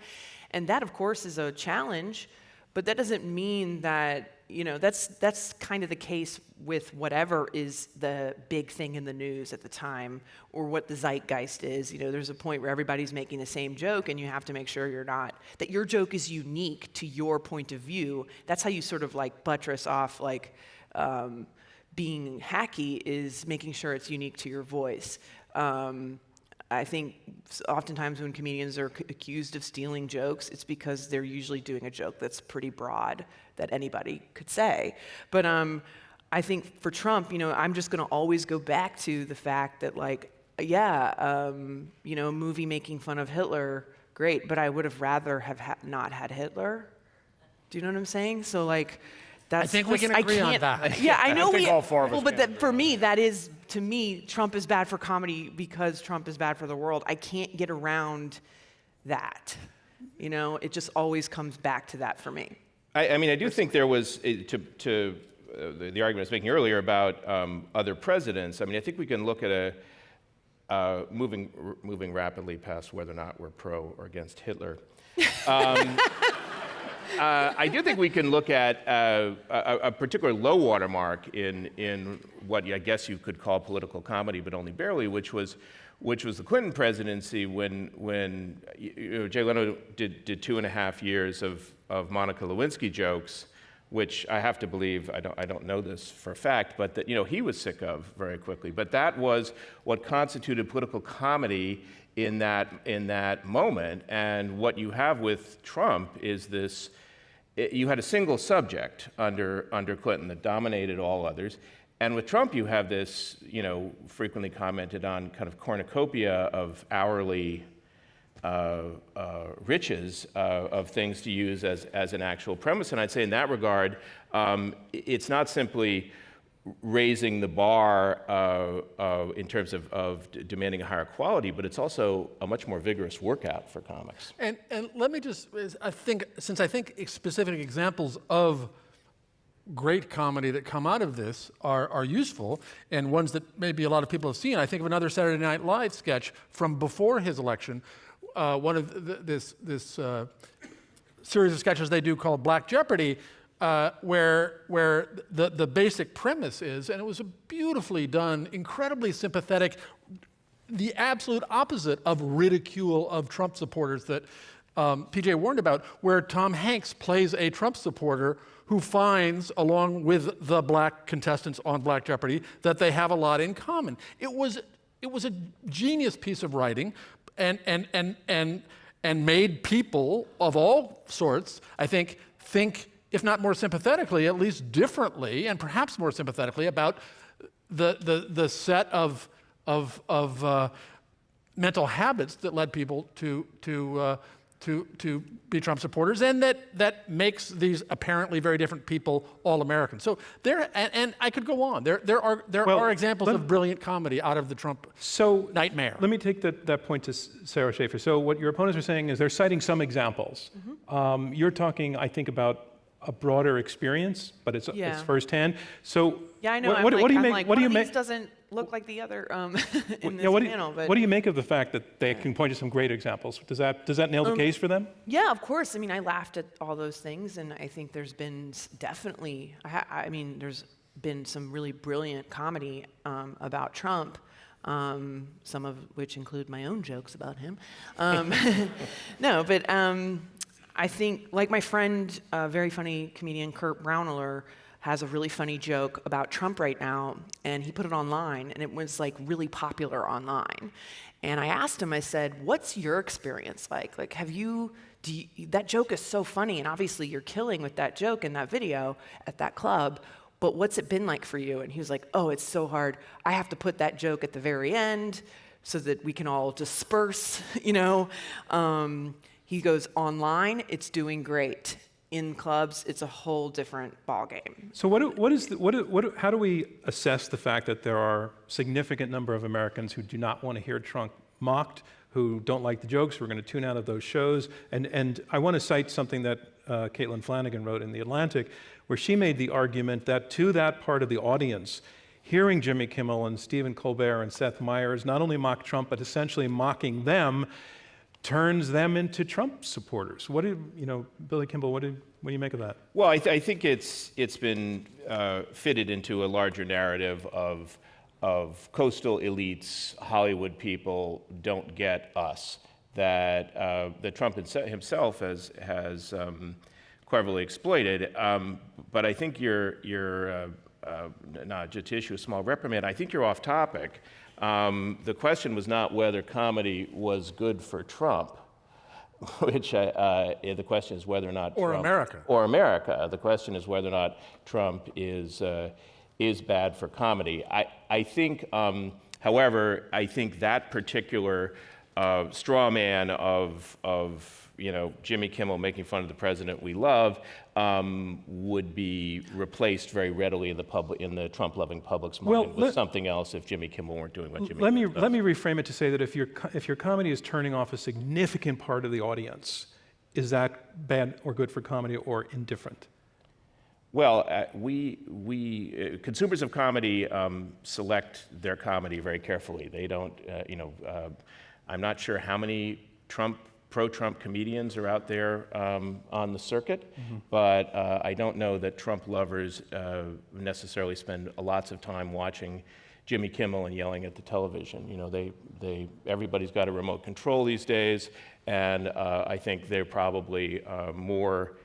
[SPEAKER 3] And that, of course, is a challenge. But that doesn't mean that, that's kind of the case with whatever is the big thing in the news at the time or what the zeitgeist is. There's a point where everybody's making the same joke and you have to make sure that your joke is unique to your point of view. That's how you sort of buttress off being hacky is making sure it's unique to your voice. I think oftentimes when comedians are accused of stealing jokes, it's because they're usually doing a joke that's pretty broad that anybody could say. But I think for Trump, I'm just going to always go back to the fact that, like, yeah, a movie making fun of Hitler, great, but I would have rather have not had Hitler. Do you know what I'm saying? So, like, that's
[SPEAKER 4] I think we can agree on that.
[SPEAKER 3] Yeah, I know
[SPEAKER 5] I think all four of us
[SPEAKER 3] but
[SPEAKER 5] can
[SPEAKER 3] for me, to me, Trump is bad for comedy because Trump is bad for the world. I can't get around that. It just always comes back to that for me.
[SPEAKER 5] I mean, I do think there was, the argument I was making earlier about other presidents. I mean, I think we can look at moving rapidly past whether or not we're pro or against Hitler. I do think we can look at a particular low watermark in what I guess you could call political comedy, but only barely, which was the Clinton presidency when Jay Leno did 2.5 years of Monica Lewinsky jokes, which I have to believe, I don't know this for a fact, but that he was sick of very quickly. But that was what constituted political comedy in that moment. And what you have with Trump is this: you had a single subject under Clinton that dominated all others. And with Trump, you have this, frequently commented on kind of cornucopia of hourly riches of things to use as an actual premise. And I'd say in that regard, it's not simply raising the bar in terms of demanding a higher quality, but it's also a much more vigorous workout for comics.
[SPEAKER 4] And let me just, I think specific examples of great comedy that come out of this are useful, and ones that maybe a lot of people have seen. I think of another Saturday Night Live sketch from before his election, one of this series of sketches they do called Black Jeopardy, where the basic premise is, and it was a beautifully done, incredibly sympathetic, the absolute opposite of ridicule of Trump supporters that PJ warned about, where Tom Hanks plays a Trump supporter who finds, along with the black contestants on Black Jeopardy, that they have a lot in common. It was a genius piece of writing, and made people of all sorts, I think if not more sympathetically, at least differently, and perhaps more sympathetically about the set of mental habits that led people to be Trump supporters, and that makes these apparently very different people all Americans. So and I could go on. There are examples of brilliant comedy out of the Trump nightmare.
[SPEAKER 1] Let me take that point to Sarah Schaefer. So what your opponents are saying is they're citing some examples. Mm-hmm. You're talking, I think, about a broader experience, but it's firsthand. So
[SPEAKER 3] yeah, I know.
[SPEAKER 1] What do you make?
[SPEAKER 3] What do you make? Doesn't look like the other in this panel. But
[SPEAKER 1] what do you make of the fact that they can point to some great examples? Does that nail the case for them?
[SPEAKER 3] Yeah, of course. I mean, I laughed at all those things, and I think there's been definitely. There's been some really brilliant comedy about Trump. Some of which include my own jokes about him. No, but I think, like my friend, very funny comedian Kurt Braunohler, has a really funny joke about Trump right now, and he put it online, and it was like really popular online. And I asked him, I said, "What's your experience like? Like, that joke is so funny, and obviously you're killing with that joke in that video at that club, but what's it been like for you?" And he was like, "Oh, it's so hard. I have to put that joke at the very end so that we can all disperse, He goes, "Online, it's doing great. In clubs, it's a whole different ballgame."
[SPEAKER 1] So how do we assess the fact that there are a significant number of Americans who do not want to hear Trump mocked, who don't like the jokes, who are going to tune out of those shows? And I want to cite something that Caitlin Flanagan wrote in The Atlantic, where she made the argument that to that part of the audience, hearing Jimmy Kimmel and Stephen Colbert and Seth Meyers not only mock Trump, but essentially mocking them, turns them into Trump supporters. Billy Kimball, what do you make of that?
[SPEAKER 5] Well, I think it's been fitted into a larger narrative of coastal elites, Hollywood people don't get us. That Trump himself has cleverly exploited. But I think you're not just to issue a small reprimand. I think you're off topic. The question was not whether comedy was good for Trump, which the question is whether or not
[SPEAKER 4] Or
[SPEAKER 5] Trump,
[SPEAKER 4] America.
[SPEAKER 5] or America. The question is whether or not Trump is bad for comedy. I think, however, I think that particular straw man of Jimmy Kimmel making fun of the president we love would be replaced very readily in the Trump-loving public's mind with something else if Jimmy Kimmel weren't doing what Jimmy Kimmel does.
[SPEAKER 1] Let me reframe it to say that if your comedy is turning off a significant part of the audience, is that bad or good for comedy or indifferent?
[SPEAKER 5] Well, consumers of comedy select their comedy very carefully. They don't, I'm not sure how many pro-Trump comedians are out there on the circuit, but I don't know that Trump lovers necessarily spend lots of time watching Jimmy Kimmel and yelling at the television. Everybody's got a remote control these days, and I think they're probably more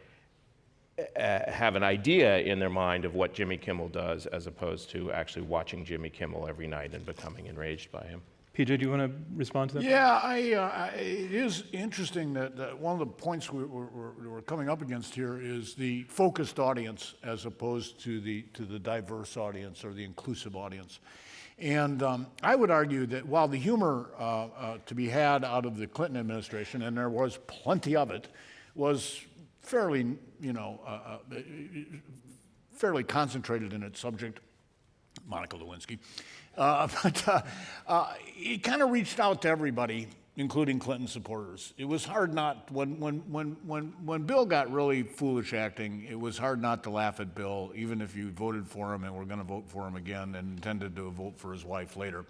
[SPEAKER 5] have an idea in their mind of what Jimmy Kimmel does as opposed to actually watching Jimmy Kimmel every night and becoming enraged by him.
[SPEAKER 1] PJ, do you want to respond to that?
[SPEAKER 2] Yeah, it is interesting that one of the points we're coming up against here is the focused audience as opposed to the diverse audience or the inclusive audience. And I would argue that while the humor to be had out of the Clinton administration, and there was plenty of it, was fairly, fairly concentrated in its subject, Monica Lewinsky. But it kind of reached out to everybody, including Clinton supporters. It was hard not, when Bill got really foolish acting, it was hard not to laugh at Bill, even if you voted for him and were going to vote for him again and intended to vote for his wife later.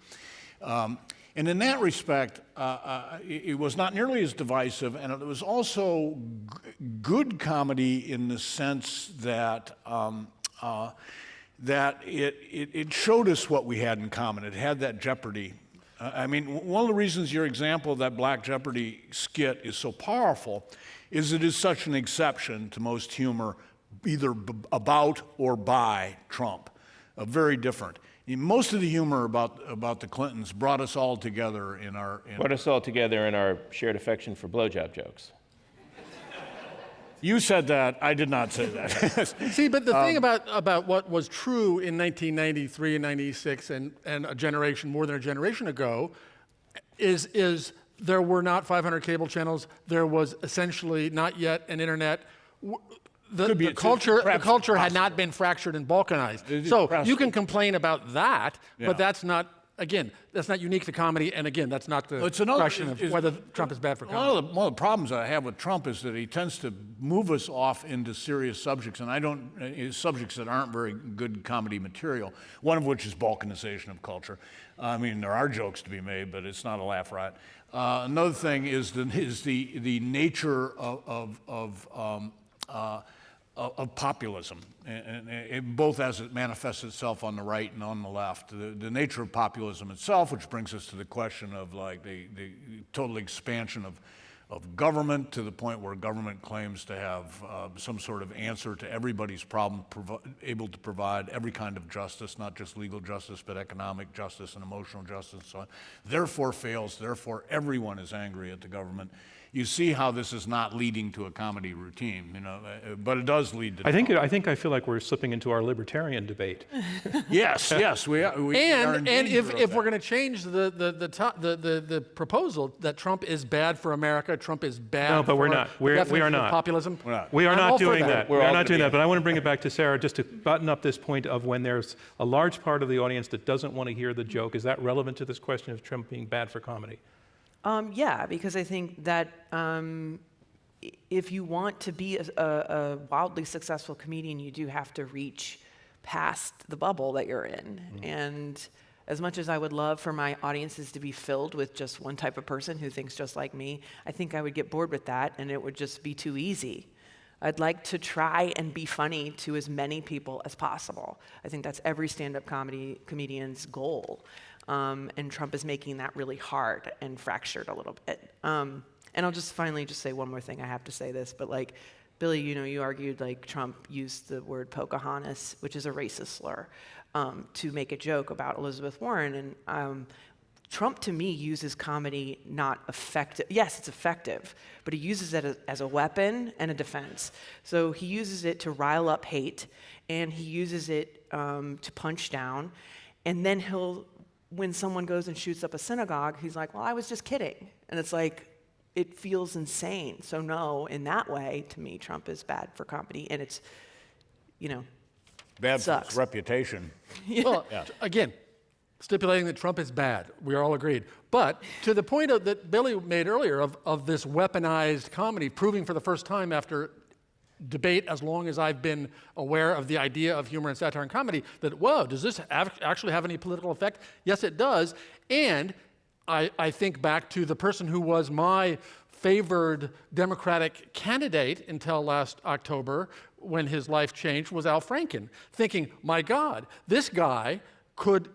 [SPEAKER 2] And in that respect, it was not nearly as divisive, and it was also good comedy in the sense that that it showed us what we had in common. It had that Jeopardy. I mean, one of the reasons your example of that Black Jeopardy skit is so powerful is it is such an exception to most humor, either about or by Trump. Very different. Most of the humor about the Clintons brought us all together in our
[SPEAKER 5] shared affection for blowjob jokes.
[SPEAKER 2] You said that. I did not say that.
[SPEAKER 4] See, but the thing about what was true in 1993 and 96 and a generation, more than a generation ago, is there were not 500 cable channels. There was essentially not yet an internet. The culture had not been fractured and balkanized. So you can complain about that, but that's not, again, that's not unique to comedy. And again, that's not the question of whether Trump is bad for comedy.
[SPEAKER 2] One of the problems I have with Trump is that he tends to move us off into serious subjects, and subjects that aren't very good comedy material, one of which is balkanization of culture. I mean, there are jokes to be made, but it's not a laugh riot. Another thing is the nature of populism, and both as it manifests itself on the right and on the left. The nature of populism itself, which brings us to the question of like the total expansion of government to the point where government claims to have some sort of answer to everybody's problem, able to provide every kind of justice, not just legal justice, but economic justice and emotional justice and so on. Therefore fails, therefore everyone is angry at the government. You see how this is not leading to a comedy routine, but it does lead to.
[SPEAKER 1] I feel like we're slipping into our libertarian debate.
[SPEAKER 2] Yes, we are.
[SPEAKER 4] And if we're going to change the proposal that Trump is bad for America, Trump is bad.
[SPEAKER 1] No, but we're not. We are not.
[SPEAKER 4] Populism.
[SPEAKER 1] We are not doing that.
[SPEAKER 5] We're not doing that.
[SPEAKER 1] But I want to bring it back to Sarah just to button up this point of when there's a large part of the audience that doesn't want to hear the joke. Is that relevant to this question of Trump being bad for comedy?
[SPEAKER 3] Yeah, because I think that if you want to be a wildly successful comedian, you do have to reach past the bubble that you're in. Mm-hmm. And as much as I would love for my audiences to be filled with just one type of person who thinks just like me, I think I would get bored with that and it would just be too easy. I'd like to try and be funny to as many people as possible. I think that's every stand-up comedian's goal. And Trump is making that really hard and fractured a little bit. And I'll just finally just say one more thing. I have to say this, but like, Billy, you argued like Trump used the word Pocahontas, which is a racist slur, to make a joke about Elizabeth Warren. And Trump, to me, uses comedy not effective. Yes, it's effective, but he uses it as a weapon and a defense. So he uses it to rile up hate, and he uses it to punch down. And then when someone goes and shoots up a synagogue, he's like, well, I was just kidding. And it's like, it feels insane. So no, in that way, to me, Trump is bad for comedy, and it's,
[SPEAKER 2] Bad for
[SPEAKER 3] sucks.
[SPEAKER 2] its reputation.
[SPEAKER 4] Well, again, stipulating that Trump is bad, we are all agreed. But to the point that Billy made earlier of this weaponized comedy, proving for the first time after debate as long as I've been aware of the idea of humor and satire and comedy, that, whoa, does this actually have any political effect? Yes, it does. And I think back to the person who was my favored Democratic candidate until last October, when his life changed, was Al Franken, thinking, my God, this guy could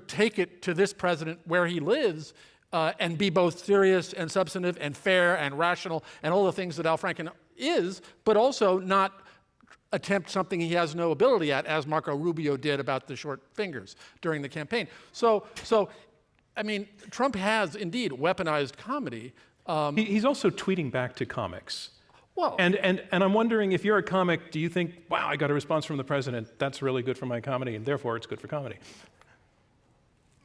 [SPEAKER 4] take it to this president where he lives and be both serious and substantive and fair and rational and all the things that Al Franken is, but also not attempt something he has no ability at, as Marco Rubio did about the short fingers during the campaign. So I mean, Trump has indeed weaponized comedy.
[SPEAKER 1] He's also tweeting back to comics.
[SPEAKER 4] Well,
[SPEAKER 1] And I'm wondering, if you're a comic, do you think, wow, I got a response from the president, that's really good for my comedy, and therefore it's good for comedy?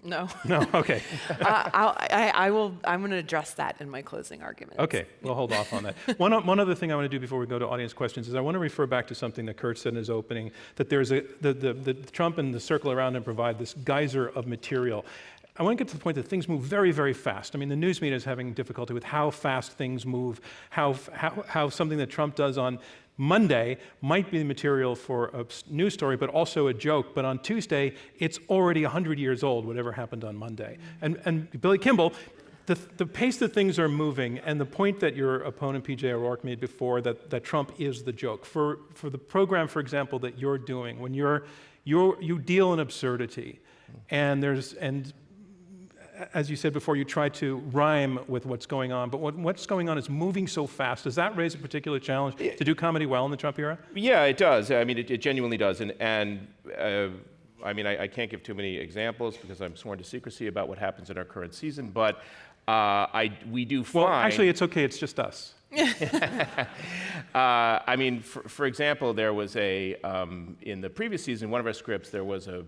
[SPEAKER 3] no.
[SPEAKER 1] No, okay.
[SPEAKER 3] I'm going to address that in my closing argument.
[SPEAKER 1] Okay, we'll hold off on that. One other thing I want to do before we go to audience questions is I want to refer back to something that Kurt said in his opening, that there's the Trump and the circle around him provide this geyser of material. I want to get to the point that things move very, very fast. I mean, the news media is having difficulty with how fast things move, how something that Trump does on Monday might be the material for a news story, but also a joke. But on Tuesday, it's already 100 years old, whatever happened on Monday. And Billy Kimball, the pace that things are moving, and the point that your opponent, P.J. O'Rourke, made before, that Trump is the joke. For the program, for example, that you're doing, when you deal in absurdity, and as you said before, you try to rhyme with what's going on, but what's going on is moving so fast. Does that raise a particular challenge to do comedy well in the Trump era?
[SPEAKER 5] Yeah, it does. I mean, it genuinely does. And I mean, I can't give too many examples because I'm sworn to secrecy about what happens in our current season, but we do find...
[SPEAKER 1] Well, actually, it's okay. It's just us.
[SPEAKER 5] I mean, for example, there was in the previous season, one of our scripts, there was a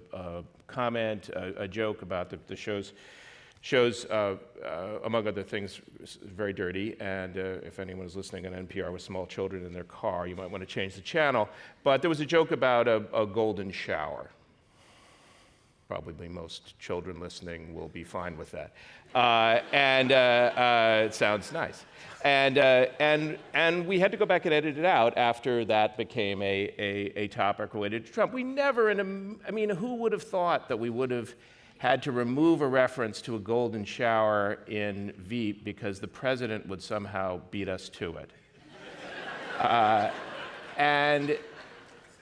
[SPEAKER 5] comment, a joke about the show's, among other things, very dirty. And if anyone is listening on NPR with small children in their car, you might want to change the channel. But there was a joke about a golden shower. Probably most children listening will be fine with that. It sounds nice. And we had to go back and edit it out after that became a topic related to Trump. We never, I mean, who would have thought that we would have had to remove a reference to a golden shower in Veep because the president would somehow beat us to it?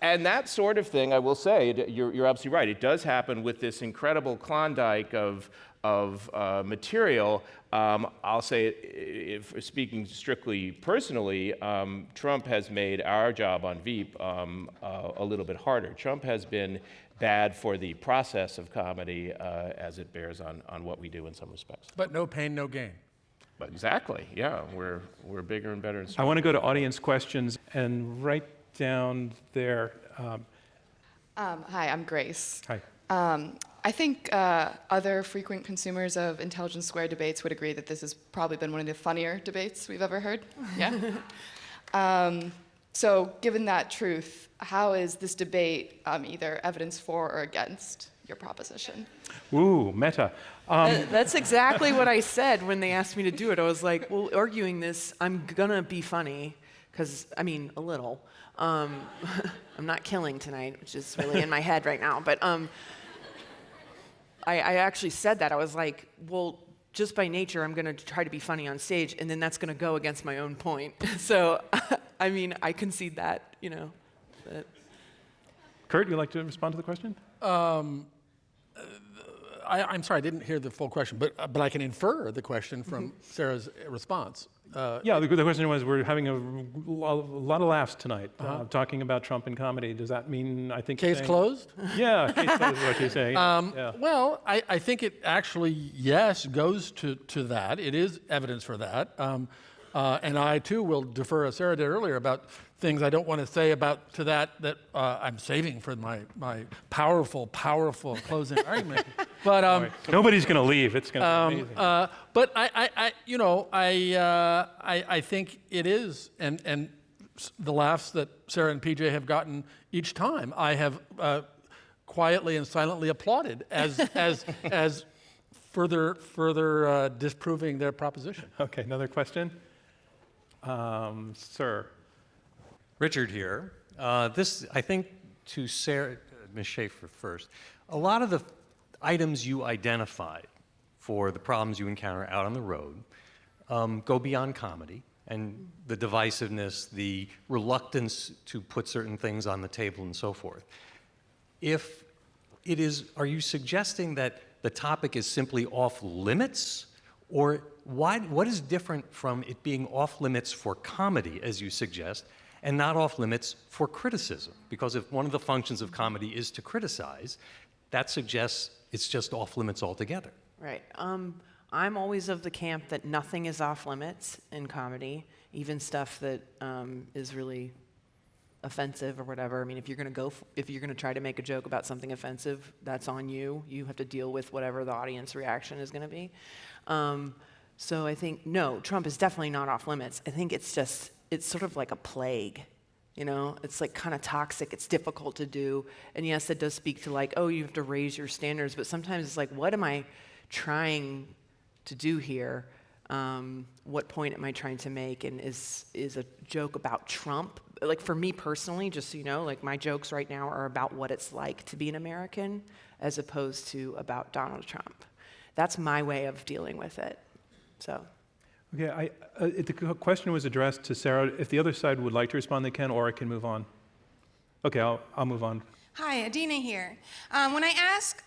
[SPEAKER 5] And that sort of thing, I will say, you're absolutely right. It does happen with this incredible Klondike of material. I'll say, if speaking strictly personally, Trump has made our job on Veep a little bit harder. Trump has been bad for the process of comedy as it bears on what we do in some respects.
[SPEAKER 4] but no pain, no gain.
[SPEAKER 5] But exactly, yeah, we're bigger and better and
[SPEAKER 1] I
[SPEAKER 5] stronger.
[SPEAKER 1] want to go to audience questions, and right down there.
[SPEAKER 6] Hi, I'm Grace.
[SPEAKER 1] Hi.
[SPEAKER 6] I think other frequent consumers of Intelligence Squared debates would agree that this has probably been one of the funnier debates we've ever heard. Yeah? So given that truth, how is this debate either evidence for or against your proposition?
[SPEAKER 1] Ooh, meta.
[SPEAKER 3] That's exactly what I said when they asked me to do it. I was like, well, arguing this, I'm gonna be funny, because, I mean, a little. I'm not killing tonight, which is really in my head right now, but I actually said that. I was like, well, just by nature, I'm gonna try to be funny on stage, and then that's gonna go against my own point. So, I mean, I concede that, you know. But.
[SPEAKER 1] Kurt, you'd like to respond to the question?
[SPEAKER 4] I'm sorry, I didn't hear the full question, but I can infer the question from Sarah's response.
[SPEAKER 1] Yeah, the question was, we're having a lot of laughs tonight talking about Trump and comedy. Does that mean, I think...
[SPEAKER 4] Case closed?
[SPEAKER 1] Yeah, case closed is what you're saying. Yeah.
[SPEAKER 4] Well, I think it actually, yes, goes to that. It is evidence for that. And I, too, will defer, as Sarah did earlier, about things I don't want to say that I'm saving for my powerful closing argument. But
[SPEAKER 1] Nobody's going to leave. It's going to be amazing.
[SPEAKER 4] but I think it is, and the laughs that Sarah and PJ have gotten each time, I have quietly and silently applauded as further disproving their proposition.
[SPEAKER 1] Okay, another question? Sir.
[SPEAKER 7] Richard here. This, I think, to Sarah, Ms. Schaefer first. A lot of the items you identified for the problems you encounter out on the road go beyond comedy and the divisiveness, the reluctance to put certain things on the table and so forth. If it is, are you suggesting that the topic is simply off limits? Or what is different from it being off limits for comedy, as you suggest, and not off limits for criticism? Because if one of the functions of comedy is to criticize, that suggests it's just off limits altogether.
[SPEAKER 3] Right. I'm always of the camp that nothing is off limits in comedy, even stuff that is really offensive or whatever. I mean, if you're going to try to make a joke about something offensive, that's on you. You have to deal with whatever the audience reaction is going to be. So I think, no, Trump is definitely not off limits. I think it's sort of like a plague, you know? It's like kind of toxic, it's difficult to do. And yes, it does speak to like, oh, you have to raise your standards, but sometimes it's like, what am I trying to do here? What point am I trying to make? And is a joke about Trump? Like for me personally, just so you know, like my jokes right now are about what it's like to be an American as opposed to about Donald Trump. That's my way of dealing with it, so.
[SPEAKER 1] Okay, the question was addressed to Sarah. If the other side would like to respond, they can, or I can move on. Okay, I'll move on.
[SPEAKER 8] Hi, Adina here. When I ask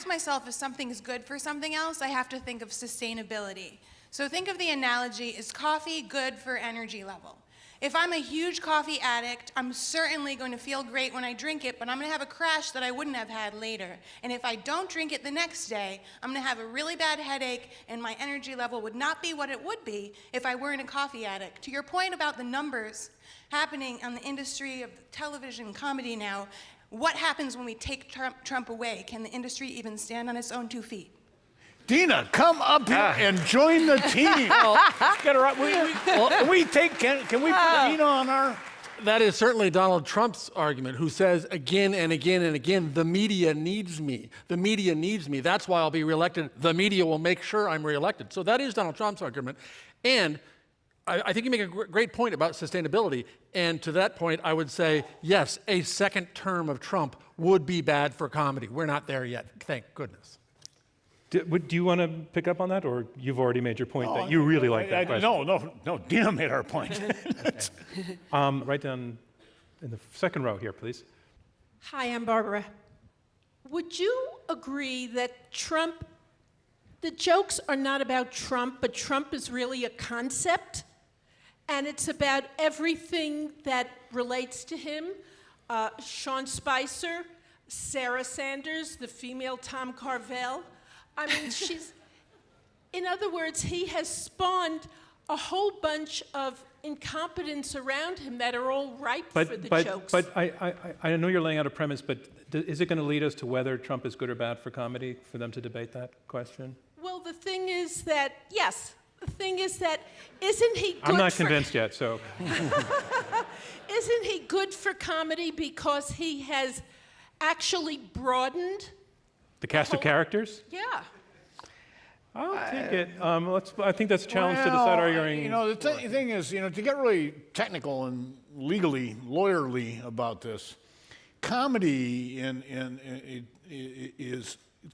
[SPEAKER 8] myself if something is good for something else, I have to think of sustainability. So think of the analogy, is coffee good for energy level? If I'm a huge coffee addict, I'm certainly going to feel great when I drink it, but I'm going to have a crash that I wouldn't have had later. And if I don't drink it the next day, I'm going to have a really bad headache, and my energy level would not be what it would be if I weren't a coffee addict. To your point about the numbers happening on the industry of television comedy now, what happens when we take Trump away? Can the industry even stand on its own 2 feet?
[SPEAKER 2] Dina, come up here and join the team. Get her up. Can we put Dina on our...
[SPEAKER 4] That is certainly Donald Trump's argument, who says again and again and again, the media needs me. The media needs me. That's why I'll be reelected. The media will make sure I'm reelected. So that is Donald Trump's argument. And I think you make a great point about sustainability. And to that point, I would say, yes, a second term of Trump would be bad for comedy. We're not there yet, thank goodness.
[SPEAKER 1] Do you want to pick up on that, or you've already made your point that you really like that question?
[SPEAKER 2] No, Dina made our point.
[SPEAKER 1] Right down in the second row here, please.
[SPEAKER 9] Hi, I'm Barbara. Would you agree that the jokes are not about Trump, but Trump is really a concept, and it's about everything that relates to him? Sean Spicer, Sarah Sanders, the female Tom Carvel. I mean, in other words, he has spawned a whole bunch of incompetence around him that are all ripe for the jokes.
[SPEAKER 1] But I know you're laying out a premise, but is it going to lead us to whether Trump is good or bad for comedy, for them to debate that question?
[SPEAKER 9] Well, the thing is that, yes, isn't he good
[SPEAKER 1] I'm not convinced yet, so.
[SPEAKER 9] Isn't he good for comedy because he has actually broadened
[SPEAKER 1] The cast of characters?
[SPEAKER 9] Yeah.
[SPEAKER 1] I'll take it. I think that's a challenge to decide arguing.
[SPEAKER 2] You know, the thing is, you know, to get really technical and legally, lawyerly about this, comedy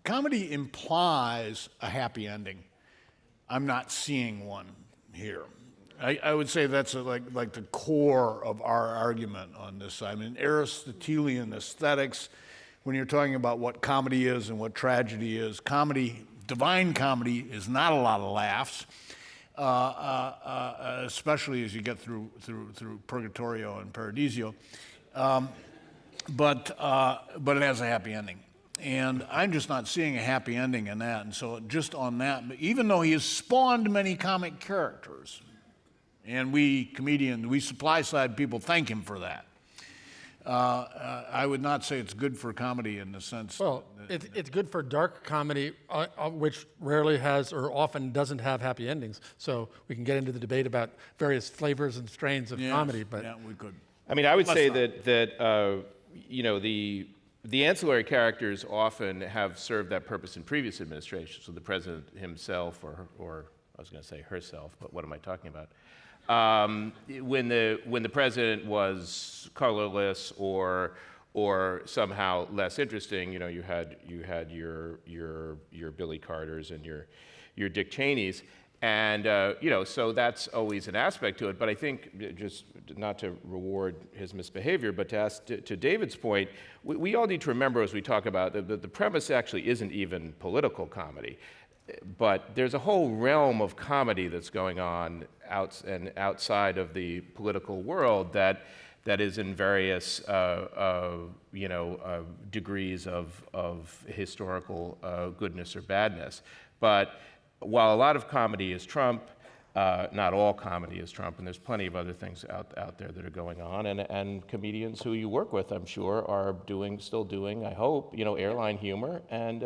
[SPEAKER 2] comedy implies a happy ending. I'm not seeing one here. I would say that's like the core of our argument on this side. I mean, Aristotelian aesthetics, when you're talking about what comedy is and what tragedy is, divine comedy is not a lot of laughs. especially as you get through Purgatorio and Paradiso. But it has a happy ending. And I'm just not seeing a happy ending in that. And so just on that, even though he has spawned many comic characters, and we supply side people thank him for that, I would not say it's good for comedy in the sense.
[SPEAKER 4] Well, it's good for dark comedy, which rarely has or often doesn't have happy endings. So we can get into the debate about various flavors and strains of comedy. But
[SPEAKER 2] yeah, we could.
[SPEAKER 5] I mean, I would say that you know, the ancillary characters often have served that purpose in previous administrations. So the president himself, or I was going to say herself, but what am I talking about? When the president was colorless or somehow less interesting, you know, you had your Billy Carters and your Dick Cheneys. And, you know, so that's always an aspect to it. But I think, just not to reward his misbehavior, but to ask to David's point, we all need to remember as we talk about the premise actually isn't even political comedy. But there's a whole realm of comedy that's going on outside of the political world that is in various, you know, degrees of historical goodness or badness. But while a lot of comedy is Trump, not all comedy is Trump, and there's plenty of other things out there that are going on, and comedians who you work with, I'm sure, are still doing, I hope, you know, airline humor, and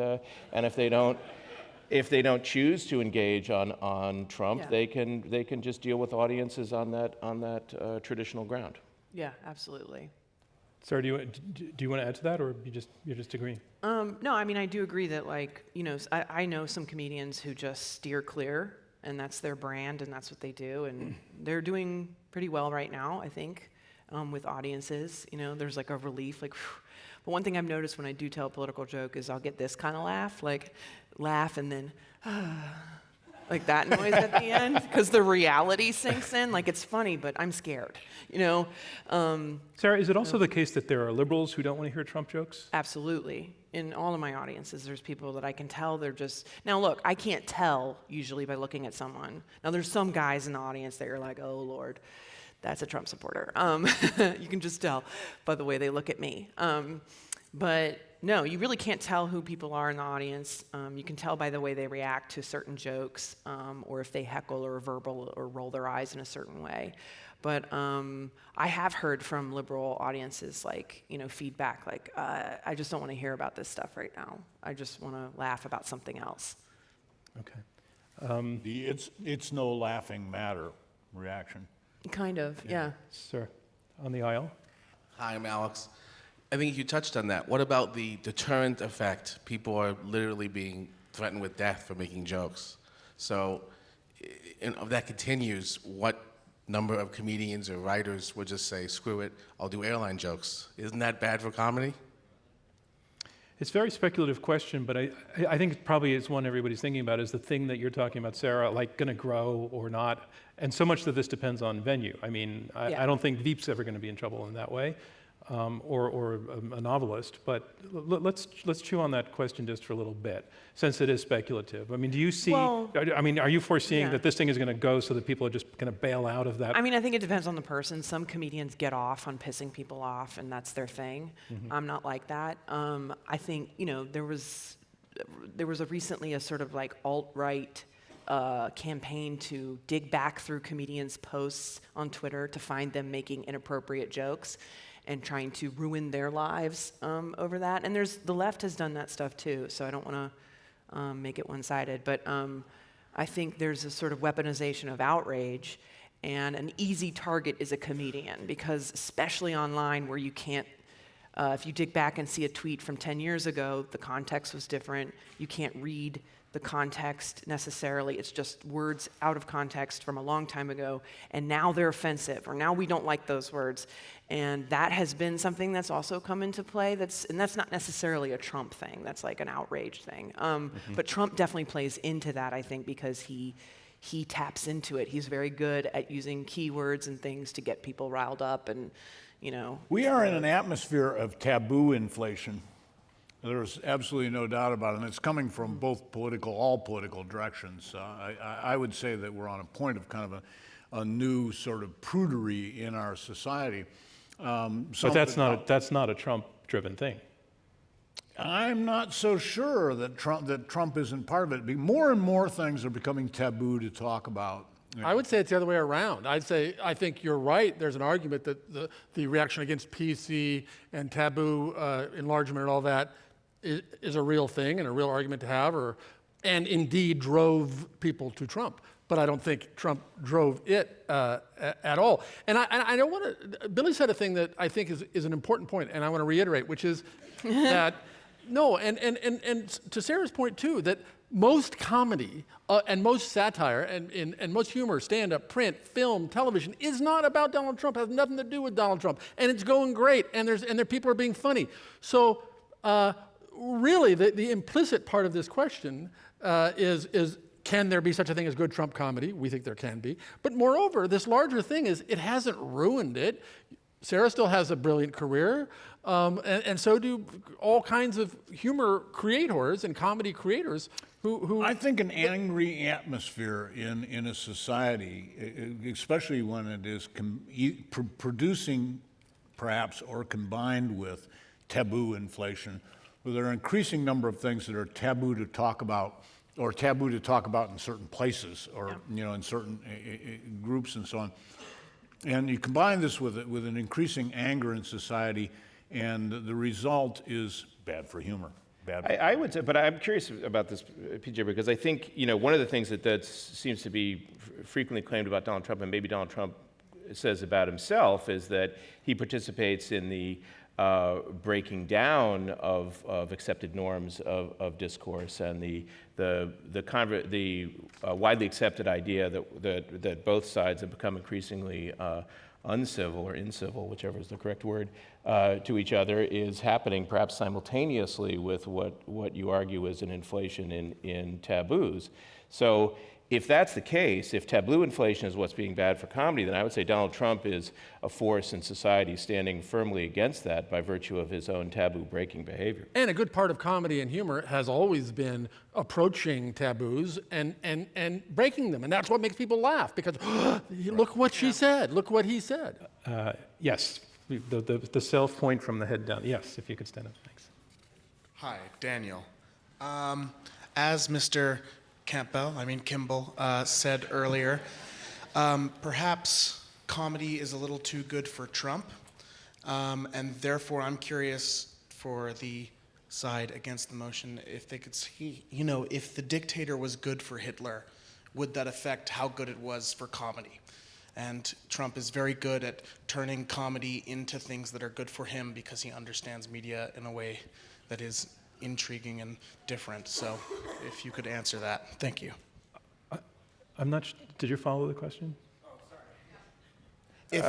[SPEAKER 5] if they don't choose to engage on Trump, they can just deal with audiences on that traditional ground.
[SPEAKER 3] Yeah, absolutely.
[SPEAKER 1] Sarah, do you want to add to that, or you're just agreeing?
[SPEAKER 3] No, I mean, I do agree that, like, you know, I know some comedians who just steer clear, and that's their brand, and that's what they do, and they're doing pretty well right now, I think, with audiences. You know, there's like a relief, like, whew. But one thing I've noticed when I do tell a political joke is I'll get this kind of laugh, and then, like that noise at the end, because the reality sinks in. Like, it's funny, but I'm scared, you know?
[SPEAKER 1] Sarah, is it also the case that there are liberals who don't want to hear Trump jokes?
[SPEAKER 3] Absolutely. In all of my audiences, there's people that I can tell they're just... Now, look, I can't tell usually by looking at someone. Now, there's some guys in the audience that you're like, oh, Lord, that's a Trump supporter. You can just tell by the way they look at me. But no, you really can't tell who people are in the audience. You can tell by the way they react to certain jokes, or if they heckle or verbal or roll their eyes in a certain way. But I have heard from liberal audiences, like, you know, feedback, like, I just don't want to hear about this stuff right now. I just want to laugh about something else.
[SPEAKER 1] Okay.
[SPEAKER 2] It's no laughing matter reaction.
[SPEAKER 3] Kind of, yeah.
[SPEAKER 1] Sir, on the aisle.
[SPEAKER 10] Hi, I'm Alex. I think you touched on that. What about the deterrent effect? People are literally being threatened with death for making jokes. So if that continues, what number of comedians or writers would just say, screw it, I'll do airline jokes? Isn't that bad for comedy?
[SPEAKER 1] It's a very speculative question, but I think it probably is one everybody's thinking about. Is the thing that you're talking about, Sarah, like going to grow or not? And so much that this depends on venue. I mean, I don't think Veep's ever going to be in trouble in that way. Or a novelist, but let's chew on that question just for a little bit, since it is speculative. I mean, do you see? Well, I mean, are you foreseeing that this thing is going to go so that people are just going to bail out of that?
[SPEAKER 3] I mean, I think it depends on the person. Some comedians get off on pissing people off, and that's their thing. Mm-hmm. I'm not like that. I think, you know, there was recently a sort of like alt-right campaign to dig back through comedians' posts on Twitter to find them making inappropriate jokes and trying to ruin their lives over that. And the left has done that stuff too, so I don't want to make it one-sided. But I think there's a sort of weaponization of outrage, and an easy target is a comedian, because especially online where you can't, if you dig back and see a tweet from 10 years ago, the context was different. You can't read the context necessarily. It's just words out of context from a long time ago, and now they're offensive, or now we don't like those words. And that has been something that's also come into play. And that's not necessarily a Trump thing. That's like an outrage thing. But Trump definitely plays into that, I think, because he taps into it. He's very good at using keywords and things to get people riled up, and, you know.
[SPEAKER 2] We are in an atmosphere of taboo inflation. There's absolutely no doubt about it, and it's coming from all political directions. I would say that we're on a point of kind of a new sort of prudery in our society.
[SPEAKER 1] But that's not a Trump-driven thing.
[SPEAKER 2] I'm not so sure that Trump isn't part of it. More and more things are becoming taboo to talk about.
[SPEAKER 4] I would say it's the other way around. I think you're right. There's an argument that the reaction against PC and taboo enlargement and all that is a real thing and a real argument to have, and indeed drove people to Trump. But I don't think Trump drove it at all. And I don't want to. Billy said a thing that I think is an important point, and I want to reiterate, which is that no, and to Sarah's point too, that most comedy and most satire and most humor, stand-up, print, film, television, is not about Donald Trump. Has nothing to do with Donald Trump, and it's going great. And there people are being funny. So really, the implicit part of this question is can there be such a thing as good Trump comedy? We think there can be. But moreover, this larger thing is it hasn't ruined it. Sarah still has a brilliant career, and so do all kinds of humor creators and comedy creators who
[SPEAKER 2] I think an angry atmosphere in a society, especially when it is producing perhaps or combined with taboo inflation, where there are an increasing number of things that are taboo to talk about, or taboo to talk about in certain places, or in certain groups and so on. And you combine this with an increasing anger in society, and the result is bad for humor.
[SPEAKER 5] I would say, but I'm curious about this, PJ, because I think one of the things that seems to be frequently claimed about Donald Trump, and maybe Donald Trump says about himself, is that he participates in the breaking down of accepted norms of discourse and the widely accepted idea that both sides have become increasingly uncivil or incivil, whichever is the correct word, to each other, is happening perhaps simultaneously with what you argue is an inflation in taboos. So if that's the case, if taboo inflation is what's being bad for comedy, then I would say Donald Trump is a force in society standing firmly against that by virtue of his own taboo-breaking behavior.
[SPEAKER 4] And a good part of comedy and humor has always been approaching taboos and breaking them. And that's what makes people laugh, because look what she said, look what he said.
[SPEAKER 1] Yes, the self point from the head down. Yes, if you could stand up, thanks.
[SPEAKER 11] Hi, Daniel. As Mr. Kimball said earlier, perhaps comedy is a little too good for Trump, and therefore I'm curious for the side against the motion if they could see, if the dictator was good for Hitler, would that affect how good it was for comedy? And Trump is very good at turning comedy into things that are good for him because he understands media in a way that is intriguing and different. So if you could answer that. Thank you.
[SPEAKER 1] I'm not did you follow the question?
[SPEAKER 11] If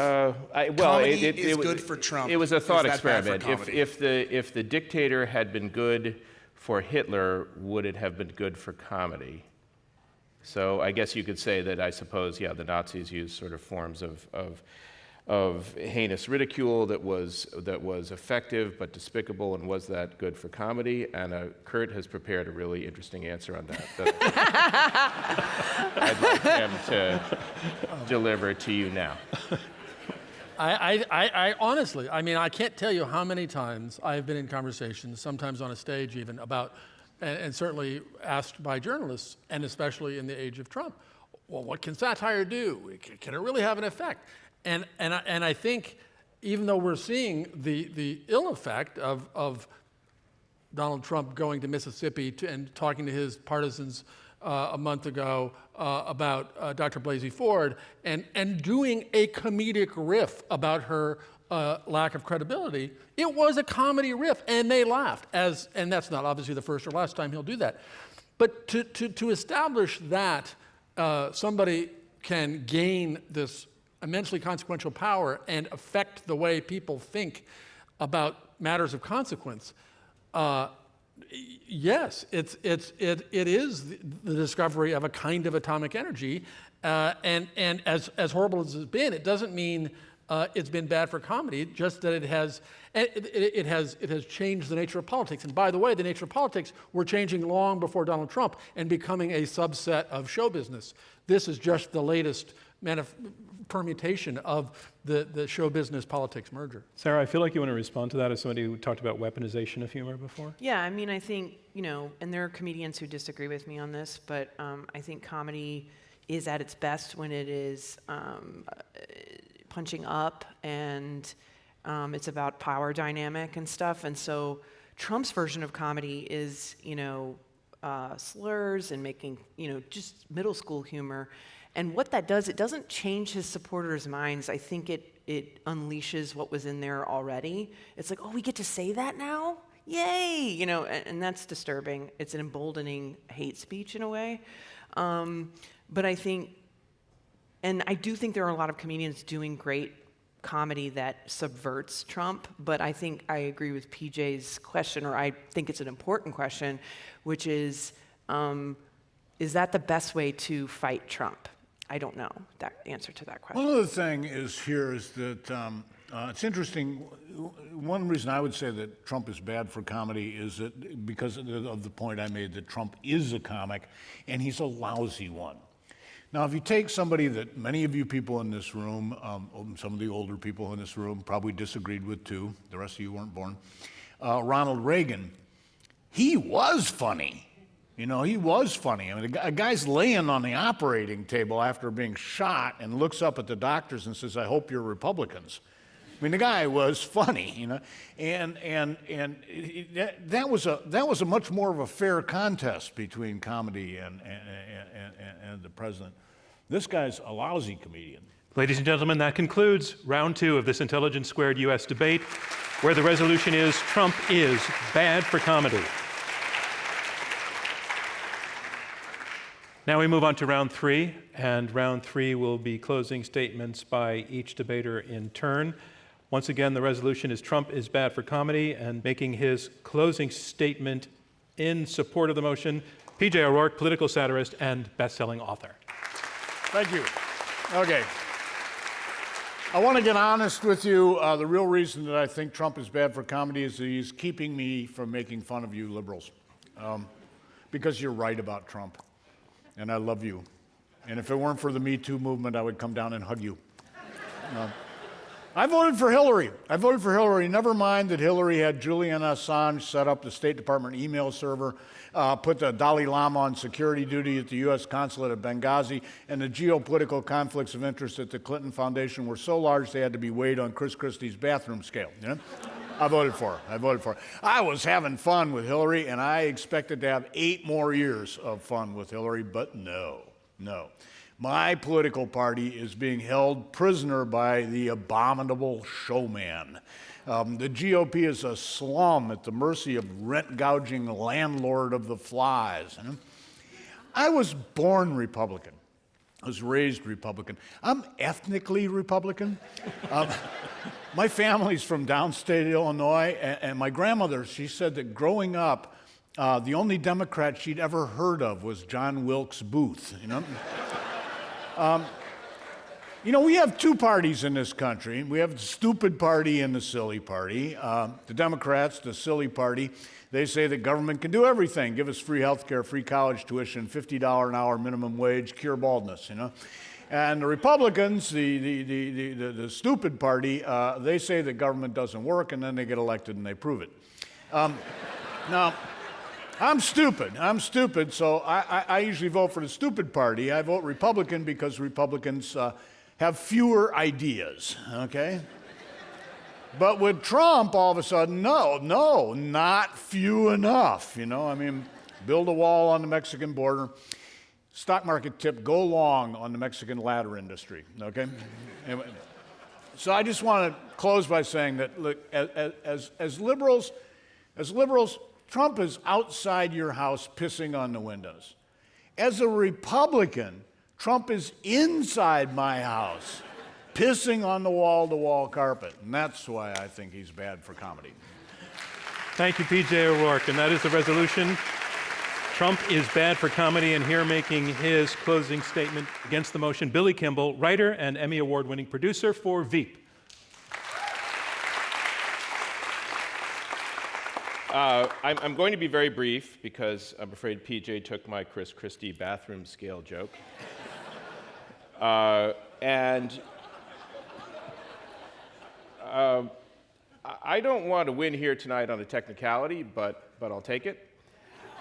[SPEAKER 5] comedy
[SPEAKER 11] is good for Trump,
[SPEAKER 5] it was a thought
[SPEAKER 11] is that bad for
[SPEAKER 5] experiment.
[SPEAKER 11] comedy?
[SPEAKER 5] If the dictator had been good for Hitler, would it have been good for comedy? So I guess you could say that, I suppose, the Nazis used sort of forms of heinous ridicule that was effective but despicable, and was that good for comedy? And Kurt has prepared a really interesting answer on that I'd like him to deliver to you now.
[SPEAKER 4] I honestly, I can't tell you how many times I've been in conversations, sometimes on a stage even, about, and certainly asked by journalists, and especially in the age of Trump, well, what can satire do? Can it really have an effect? And I think, even though we're seeing the ill effect of Donald Trump going to Mississippi and talking to his partisans a month ago about Dr. Blasey Ford and doing a comedic riff about her lack of credibility, it was a comedy riff, and they laughed. And that's not obviously the first or last time he'll do that. But to establish that somebody can gain this immensely consequential power and affect the way people think about matters of consequence, yes, it is the discovery of a kind of atomic energy, and as horrible as it's been, it doesn't mean it's been bad for comedy, just that it has changed the nature of politics. And by the way, the nature of politics were changing long before Donald Trump and becoming a subset of show business. This is just the latest permutation of the show business politics merger.
[SPEAKER 1] Sarah, I feel like you want to respond to that as somebody who talked about weaponization of humor before.
[SPEAKER 3] Yeah, I mean, I think, and there are comedians who disagree with me on this, but I think comedy is at its best when it is punching up and it's about power dynamic and stuff. And so Trump's version of comedy is, slurs and making, just middle school humor. And what that does, it doesn't change his supporters' minds. I think it unleashes what was in there already. It's like, oh, we get to say that now? Yay! And that's disturbing. It's an emboldening hate speech in a way. But I think, and I do think there are a lot of comedians doing great comedy that subverts Trump, but I think I agree with PJ's question, or I think it's an important question, which is that the best way to fight Trump? I don't know that answer to that question.
[SPEAKER 2] One other thing is that it's interesting. One reason I would say that Trump is bad for comedy is that because of the point I made that Trump is a comic and he's a lousy one. Now, if you take somebody that many of you people in this room, some of the older people in this room probably disagreed with too, the rest of you weren't born, Ronald Reagan, he was funny. He was funny. I mean, a guy's laying on the operating table after being shot and looks up at the doctors and says, "I hope you're Republicans." I mean, the guy was funny, and that was a much more of a fair contest between comedy and the president. This guy's a lousy comedian.
[SPEAKER 1] Ladies and gentlemen, that concludes round 2 of this Intelligence Squared U.S. debate, where the resolution is Trump is bad for comedy. Now we move on to round 3, and round 3 will be closing statements by each debater in turn. Once again, the resolution is Trump is bad for comedy, and making his closing statement in support of the motion, P.J. O'Rourke, political satirist and best-selling author.
[SPEAKER 2] Thank you. Okay. I want to get honest with you. The real reason that I think Trump is bad for comedy is that he's keeping me from making fun of you liberals. Because you're right about Trump. And I love you. And if it weren't for the Me Too movement, I would come down and hug you. I voted for Hillary. Never mind that Hillary had Julian Assange set up the State Department email server, put the Dalai Lama on security duty at the U.S. consulate at Benghazi, and the geopolitical conflicts of interest at the Clinton Foundation were so large they had to be weighed on Chris Christie's bathroom scale. I voted for her. I was having fun with Hillary, and I expected to have 8 more years of fun with Hillary, but no. My political party is being held prisoner by the abominable showman. The GOP is a slum at the mercy of rent-gouging landlord of the flies. I was born Republican. I was raised Republican. I'm ethnically Republican. My family's from downstate Illinois, and my grandmother, she said that growing up, the only Democrat she'd ever heard of was John Wilkes Booth, we have 2 parties in this country. We have the stupid party and the silly party. The Democrats, the silly party, they say that government can do everything. Give us free health care, free college tuition, $50 an hour minimum wage, cure baldness, And the Republicans, the stupid party, they say that government doesn't work, and then they get elected and they prove it. Now, I'm stupid, so I usually vote for the stupid party. I vote Republican because Republicans have fewer ideas, okay? But with Trump, all of a sudden, no, not few enough, build a wall on the Mexican border. Stock market tip, go long on the Mexican ladder industry, okay? Anyway, so I just want to close by saying that, look, as liberals, Trump is outside your house pissing on the windows. As a Republican, Trump is inside my house pissing on the wall-to-wall carpet, and that's why I think he's bad for comedy.
[SPEAKER 1] Thank you, P.J. O'Rourke, and that is the resolution. Trump is bad for comedy, and here making his closing statement against the motion, Billy Kimball, writer and Emmy Award-winning producer for Veep.
[SPEAKER 5] I'm going to be very brief because I'm afraid PJ took my Chris Christie bathroom scale joke. And I don't want to win here tonight on a technicality, but I'll take it.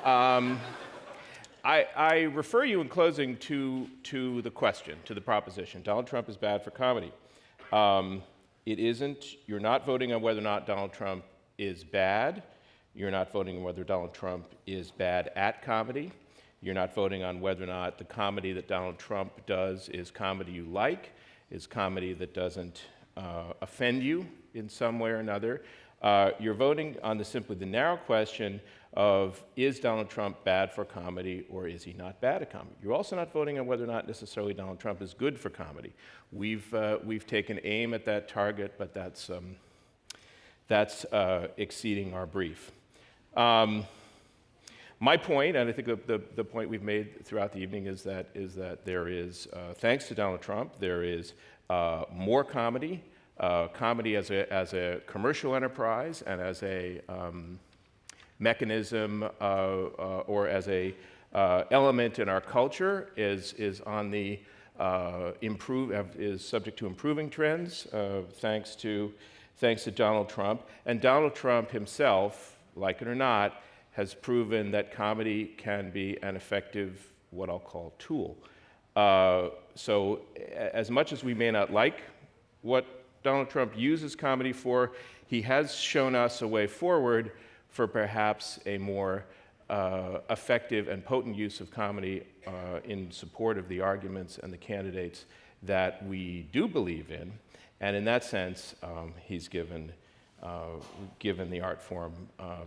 [SPEAKER 5] I refer you in closing to the question, to the proposition. Donald Trump is bad for comedy. It isn't. You're not voting on whether or not Donald Trump is bad. You're not voting on whether Donald Trump is bad at comedy. You're not voting on whether or not the comedy that Donald Trump does is comedy you like, is comedy that doesn't offend you in some way or another. You're voting on simply the narrow question of, is Donald Trump bad for comedy or is he not bad at comedy? You're also not voting on whether or not necessarily Donald Trump is good for comedy. We've taken aim at that target, but that's exceeding our brief. My point, and I think the point we've made throughout the evening, is that there is, thanks to Donald Trump, there is more comedy, comedy as a commercial enterprise and as a mechanism or as a element in our culture is on the is subject to improving trends thanks to Donald Trump. And Donald Trump himself, like it or not, has proven that comedy can be an effective, what I'll call, tool. So as much as we may not like what Donald Trump uses comedy for, he has shown us a way forward for perhaps a more effective and potent use of comedy in support of the arguments and the candidates that we do believe in. And in that sense, he's given the art form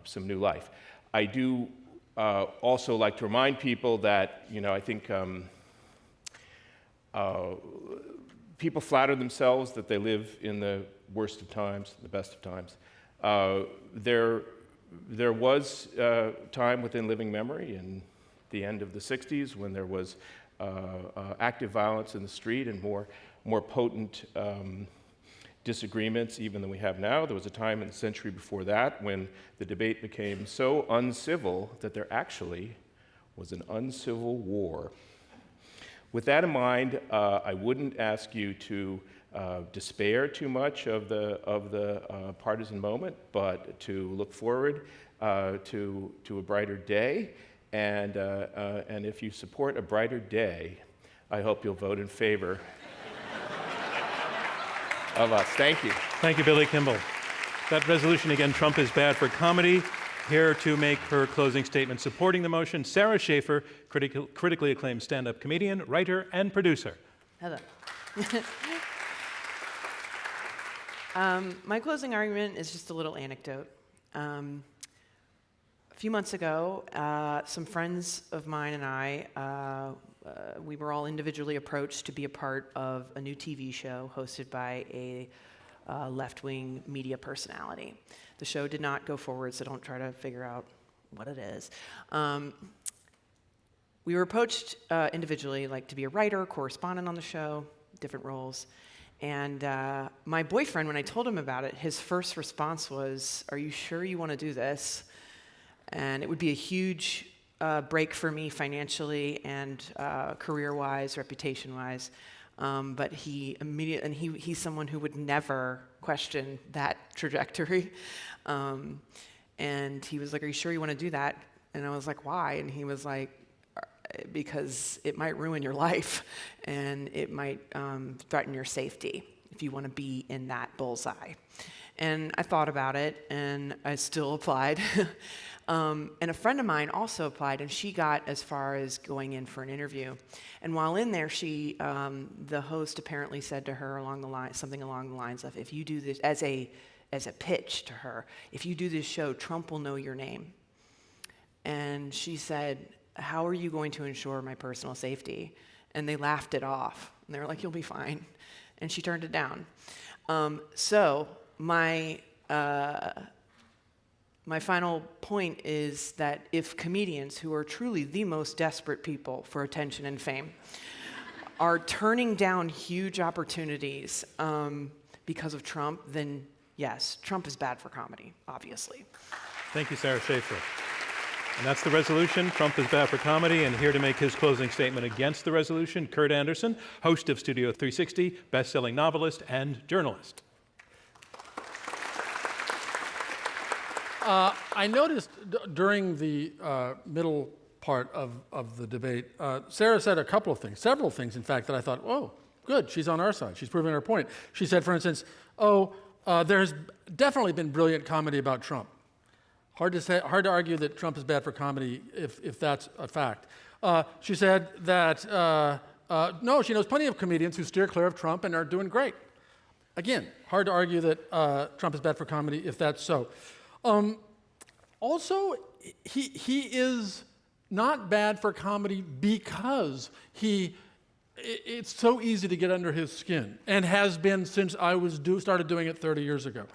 [SPEAKER 5] some new life. I do also like to remind people that, I think people flatter themselves that they live in the worst of times, the best of times. There was time within living memory in the end of the 60s when there was active violence in the street and more potent disagreements even than we have now. There was a time in the century before that when the debate became so uncivil that there actually was an uncivil war. With that in mind, I wouldn't ask you to despair too much of the partisan moment, but to look forward to a brighter day. And if you support a brighter day, I hope you'll vote in favor of us. Thank you.
[SPEAKER 1] Thank you, Billy Kimball. That resolution again, Trump is bad for comedy. Here to make her closing statement supporting the motion, Sarah Schaefer, critically acclaimed stand-up comedian, writer, and producer.
[SPEAKER 3] Hello. My closing argument is just a little anecdote. A few months ago, some friends of mine and I, we were all individually approached to be a part of a new TV show hosted by a left-wing media personality. The show did not go forward, so don't try to figure out what it is. We were approached individually, like to be a writer, correspondent on the show, different roles. And my boyfriend, when I told him about it, his first response was, "Are you sure you want to do this?" And it would be a huge break for me financially and career-wise, reputation-wise. But he immediately, and he's someone who would never question that trajectory. And he was like, "Are you sure you want to do that?" And I was like, "Why?" And he was like, "Because it might ruin your life and it might threaten your safety if you want to be in that bullseye." And I thought about it and I still applied. And a friend of mine also applied, and she got as far as going in for an interview. And while in there, the host apparently said to her something along the lines of, "If you do this," as a pitch to her, "if you do this show, Trump will know your name." And she said, "How are you going to ensure my personal safety?" And they laughed it off. And they were like, "You'll be fine." And she turned it down. So my final point is that if comedians, who are truly the most desperate people for attention and fame, are turning down huge opportunities because of Trump, then yes, Trump is bad for comedy, obviously.
[SPEAKER 1] Thank you, Sarah Schaefer. And that's the resolution. Trump is bad for comedy. And here to make his closing statement against the resolution, Kurt Anderson, host of Studio 360, best-selling novelist and journalist.
[SPEAKER 4] I noticed during the middle part of the debate, Sarah said a couple of things, several things, in fact, that I thought, oh, good, she's on our side. She's proving her point. She said, for instance, there's definitely been brilliant comedy about Trump. Hard to argue that Trump is bad for comedy if that's a fact. She said that, no, she knows plenty of comedians who steer clear of Trump and are doing great. Again, hard to argue that Trump is bad for comedy if that's so. Also, he is not bad for comedy because it's so easy to get under his skin and has been since I started doing it 30 years ago.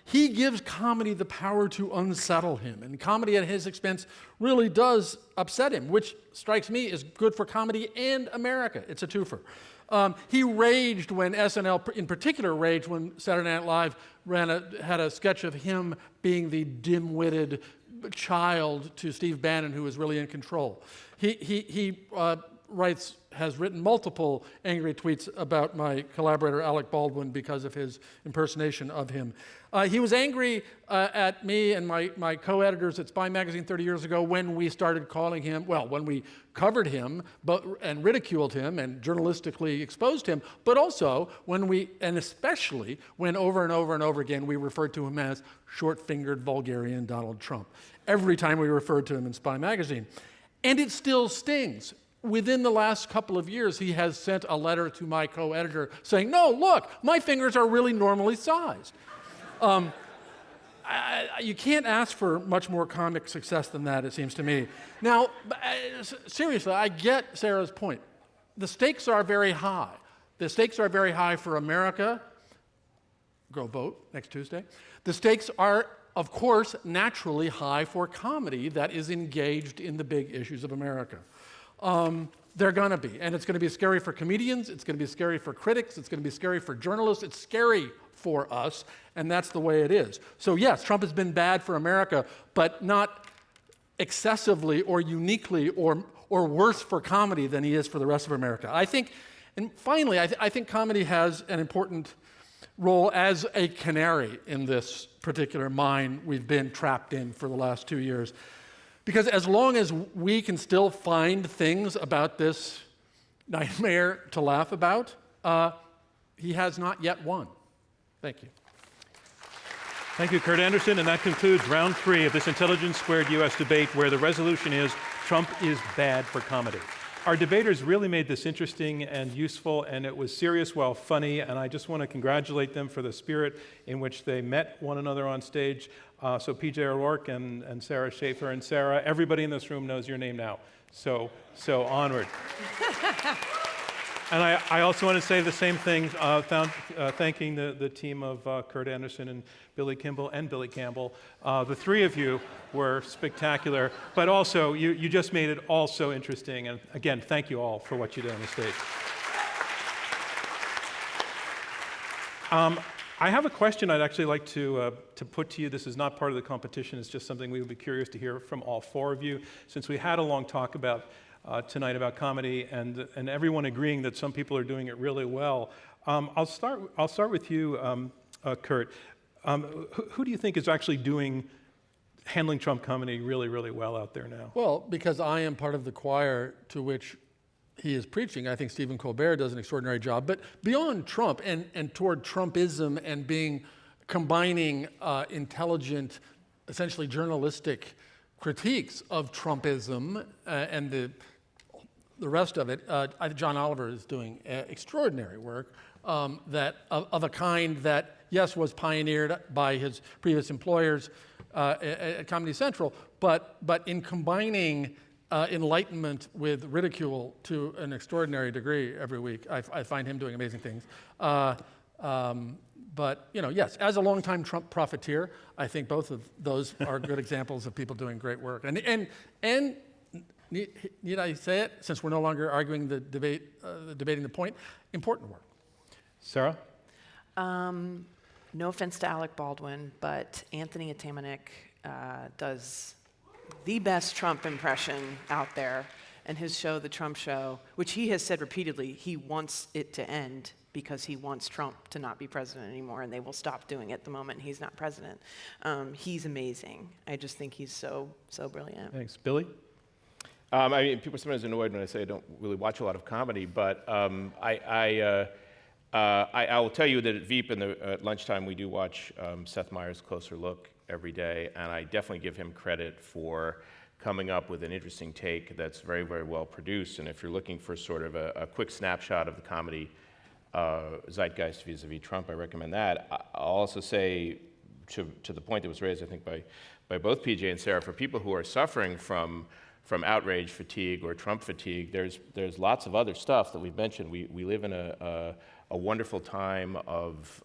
[SPEAKER 4] He gives comedy the power to unsettle him, and comedy at his expense really does upset him, which strikes me as good for comedy and America. It's a twofer. He raged when SNL, in particular, raged when Saturday Night Live had a sketch of him being the dim-witted child to Steve Bannon, who was really in control. He has written multiple angry tweets about my collaborator Alec Baldwin because of his impersonation of him. He was angry at me and my co-editors at Spy Magazine 30 years ago when we started calling him, when we covered him and ridiculed him and journalistically exposed him, but also and especially when over and over and over again we referred to him as short-fingered vulgarian Donald Trump. Every time we referred to him in Spy Magazine. And it still stings. Within the last couple of years, he has sent a letter to my co-editor saying, no, look, my fingers are really normally sized. You can't ask for much more comic success than that, it seems to me. Now, seriously, I get Sarah's point. The stakes are very high. The stakes are very high for America. Go vote next Tuesday. The stakes are, of course, naturally high for comedy that is engaged in the big issues of America. They're going to be. And it's going to be scary for comedians. It's going to be scary for critics. It's going to be scary for journalists. It's scary for us, and that's the way it is. So yes, Trump has been bad for America, but not excessively or uniquely or worse for comedy than he is for the rest of America. I think, and finally, I think comedy has an important role as a canary in this particular mine we've been trapped in for the last 2 years. Because as long as we can still find things about this nightmare to laugh about, he has not yet won. Thank you.
[SPEAKER 1] Thank you, Kurt Anderson. And that concludes round 3 of this Intelligence Squared U.S. debate, where the resolution is Trump is bad for comedy. Our debaters really made this interesting and useful, and it was serious while funny, and I just want to congratulate them for the spirit in which they met one another on stage. So PJ O'Rourke and Sarah Schaefer and Sarah, everybody in this room knows your name now. So onward. And I also want to say the same thing, thanking the team of Kurt Anderson and Billy Kimball and Billy Campbell. The three of you were spectacular, but also you just made it all so interesting. And again, thank you all for what you did on the stage. I have a question I'd actually like to put to you. This is not part of the competition. It's just something we would be curious to hear from all 4 of you. Since we had a long talk tonight about comedy and everyone agreeing that some people are doing it really well, I'll start with you, Kurt. Who do you think is actually handling Trump comedy really, really well out there now?
[SPEAKER 4] Well, because I am part of the choir to which he is preaching, I think Stephen Colbert does an extraordinary job. But beyond Trump and toward Trumpism and combining intelligent, essentially journalistic critiques of Trumpism and the rest of it, John Oliver is doing extraordinary work of a kind that, yes, was pioneered by his previous employers at Comedy Central, but in combining enlightenment with ridicule to an extraordinary degree every week. I find him doing amazing things. But yes, as a longtime Trump profiteer, I think both of those are good examples of people doing great work. And need I say it, since we're no longer arguing debating the point, important work.
[SPEAKER 1] Sarah?
[SPEAKER 3] No offense to Alec Baldwin, but Anthony Atamanuik does the best Trump impression out there. And his show, The Trump Show, which he has said repeatedly, he wants it to end because he wants Trump to not be president anymore, and they will stop doing it the moment he's not president. He's amazing. I just think he's so brilliant.
[SPEAKER 1] Thanks. Billy?
[SPEAKER 5] I mean, people are sometimes annoyed when I say I don't really watch a lot of comedy, but I will tell you that at Veep at lunchtime we do watch Seth Meyers' Closer Look every day, and I definitely give him credit for coming up with an interesting take that's very, very well produced. And if you're looking for sort of a quick snapshot of the comedy zeitgeist vis-a-vis Trump, I recommend that. I'll also say, to the point that was raised, I think, by both PJ and Sarah, for people who are suffering from outrage fatigue or Trump fatigue, there's lots of other stuff that we've mentioned. We live in a wonderful time of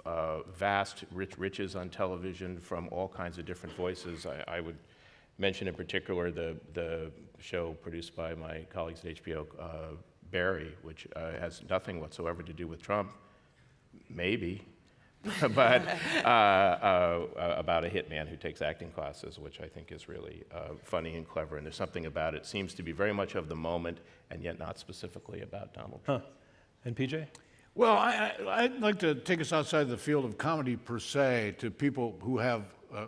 [SPEAKER 5] vast riches on television from all kinds of different voices. I would mention in particular the show produced by my colleagues at HBO, Barry, which has nothing whatsoever to do with Trump, maybe, but about a hitman who takes acting classes, which I think is really funny and clever, and there's something about it. Seems to be very much of the moment, and yet not specifically about Donald Trump.
[SPEAKER 1] And PJ?
[SPEAKER 2] Well, I'd like to take us outside the field of comedy per se to people who have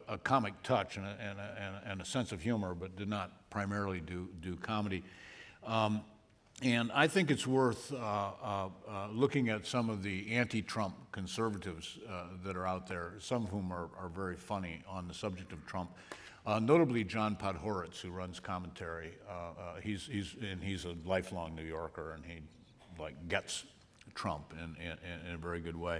[SPEAKER 2] a comic touch and a sense of humor, but did not primarily do comedy. And I think it's worth looking at some of the anti-Trump conservatives that are out there, some of whom are very funny on the subject of Trump. Notably John Podhoretz, who runs commentary. He's a lifelong New Yorker, and he gets Trump in a very good way.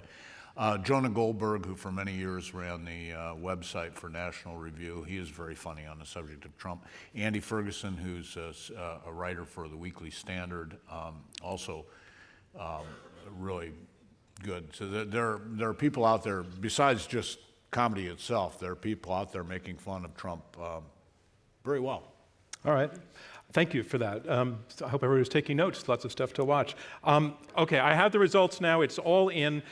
[SPEAKER 2] Jonah Goldberg, who for many years ran the website for National Review, he is very funny on the subject of Trump. Andy Ferguson, who's a writer for the Weekly Standard, also really good. So there are people out there, besides just comedy itself, there are people out there making fun of Trump very well.
[SPEAKER 1] All right. Thank you for that. I hope everybody's taking notes. Lots of stuff to watch. Okay, I have the results now. It's all in.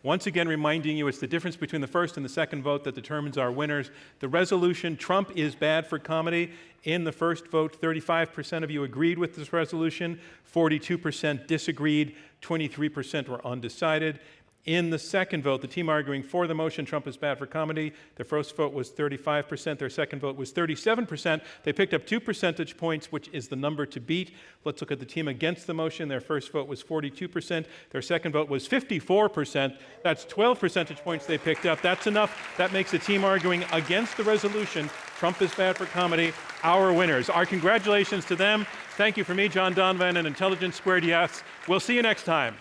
[SPEAKER 1] Once again, reminding you it's the difference between the first and the second vote that determines our winners. The resolution, Trump is bad for comedy. In the first vote, 35% of you agreed with this resolution, 42% disagreed, 23% were undecided. In the second vote, the team arguing for the motion, Trump is bad for comedy, their first vote was 35%, their second vote was 37%. They picked up 2 percentage points, which is the number to beat. Let's look at the team against the motion. Their first vote was 42%, their second vote was 54%. That's 12 percentage points they picked up. That's enough. That makes the team arguing against the resolution, Trump is bad for comedy, our winners. Our congratulations to them. Thank you from me, John Donvan, and Intelligence Squared Yes. We'll see you next time.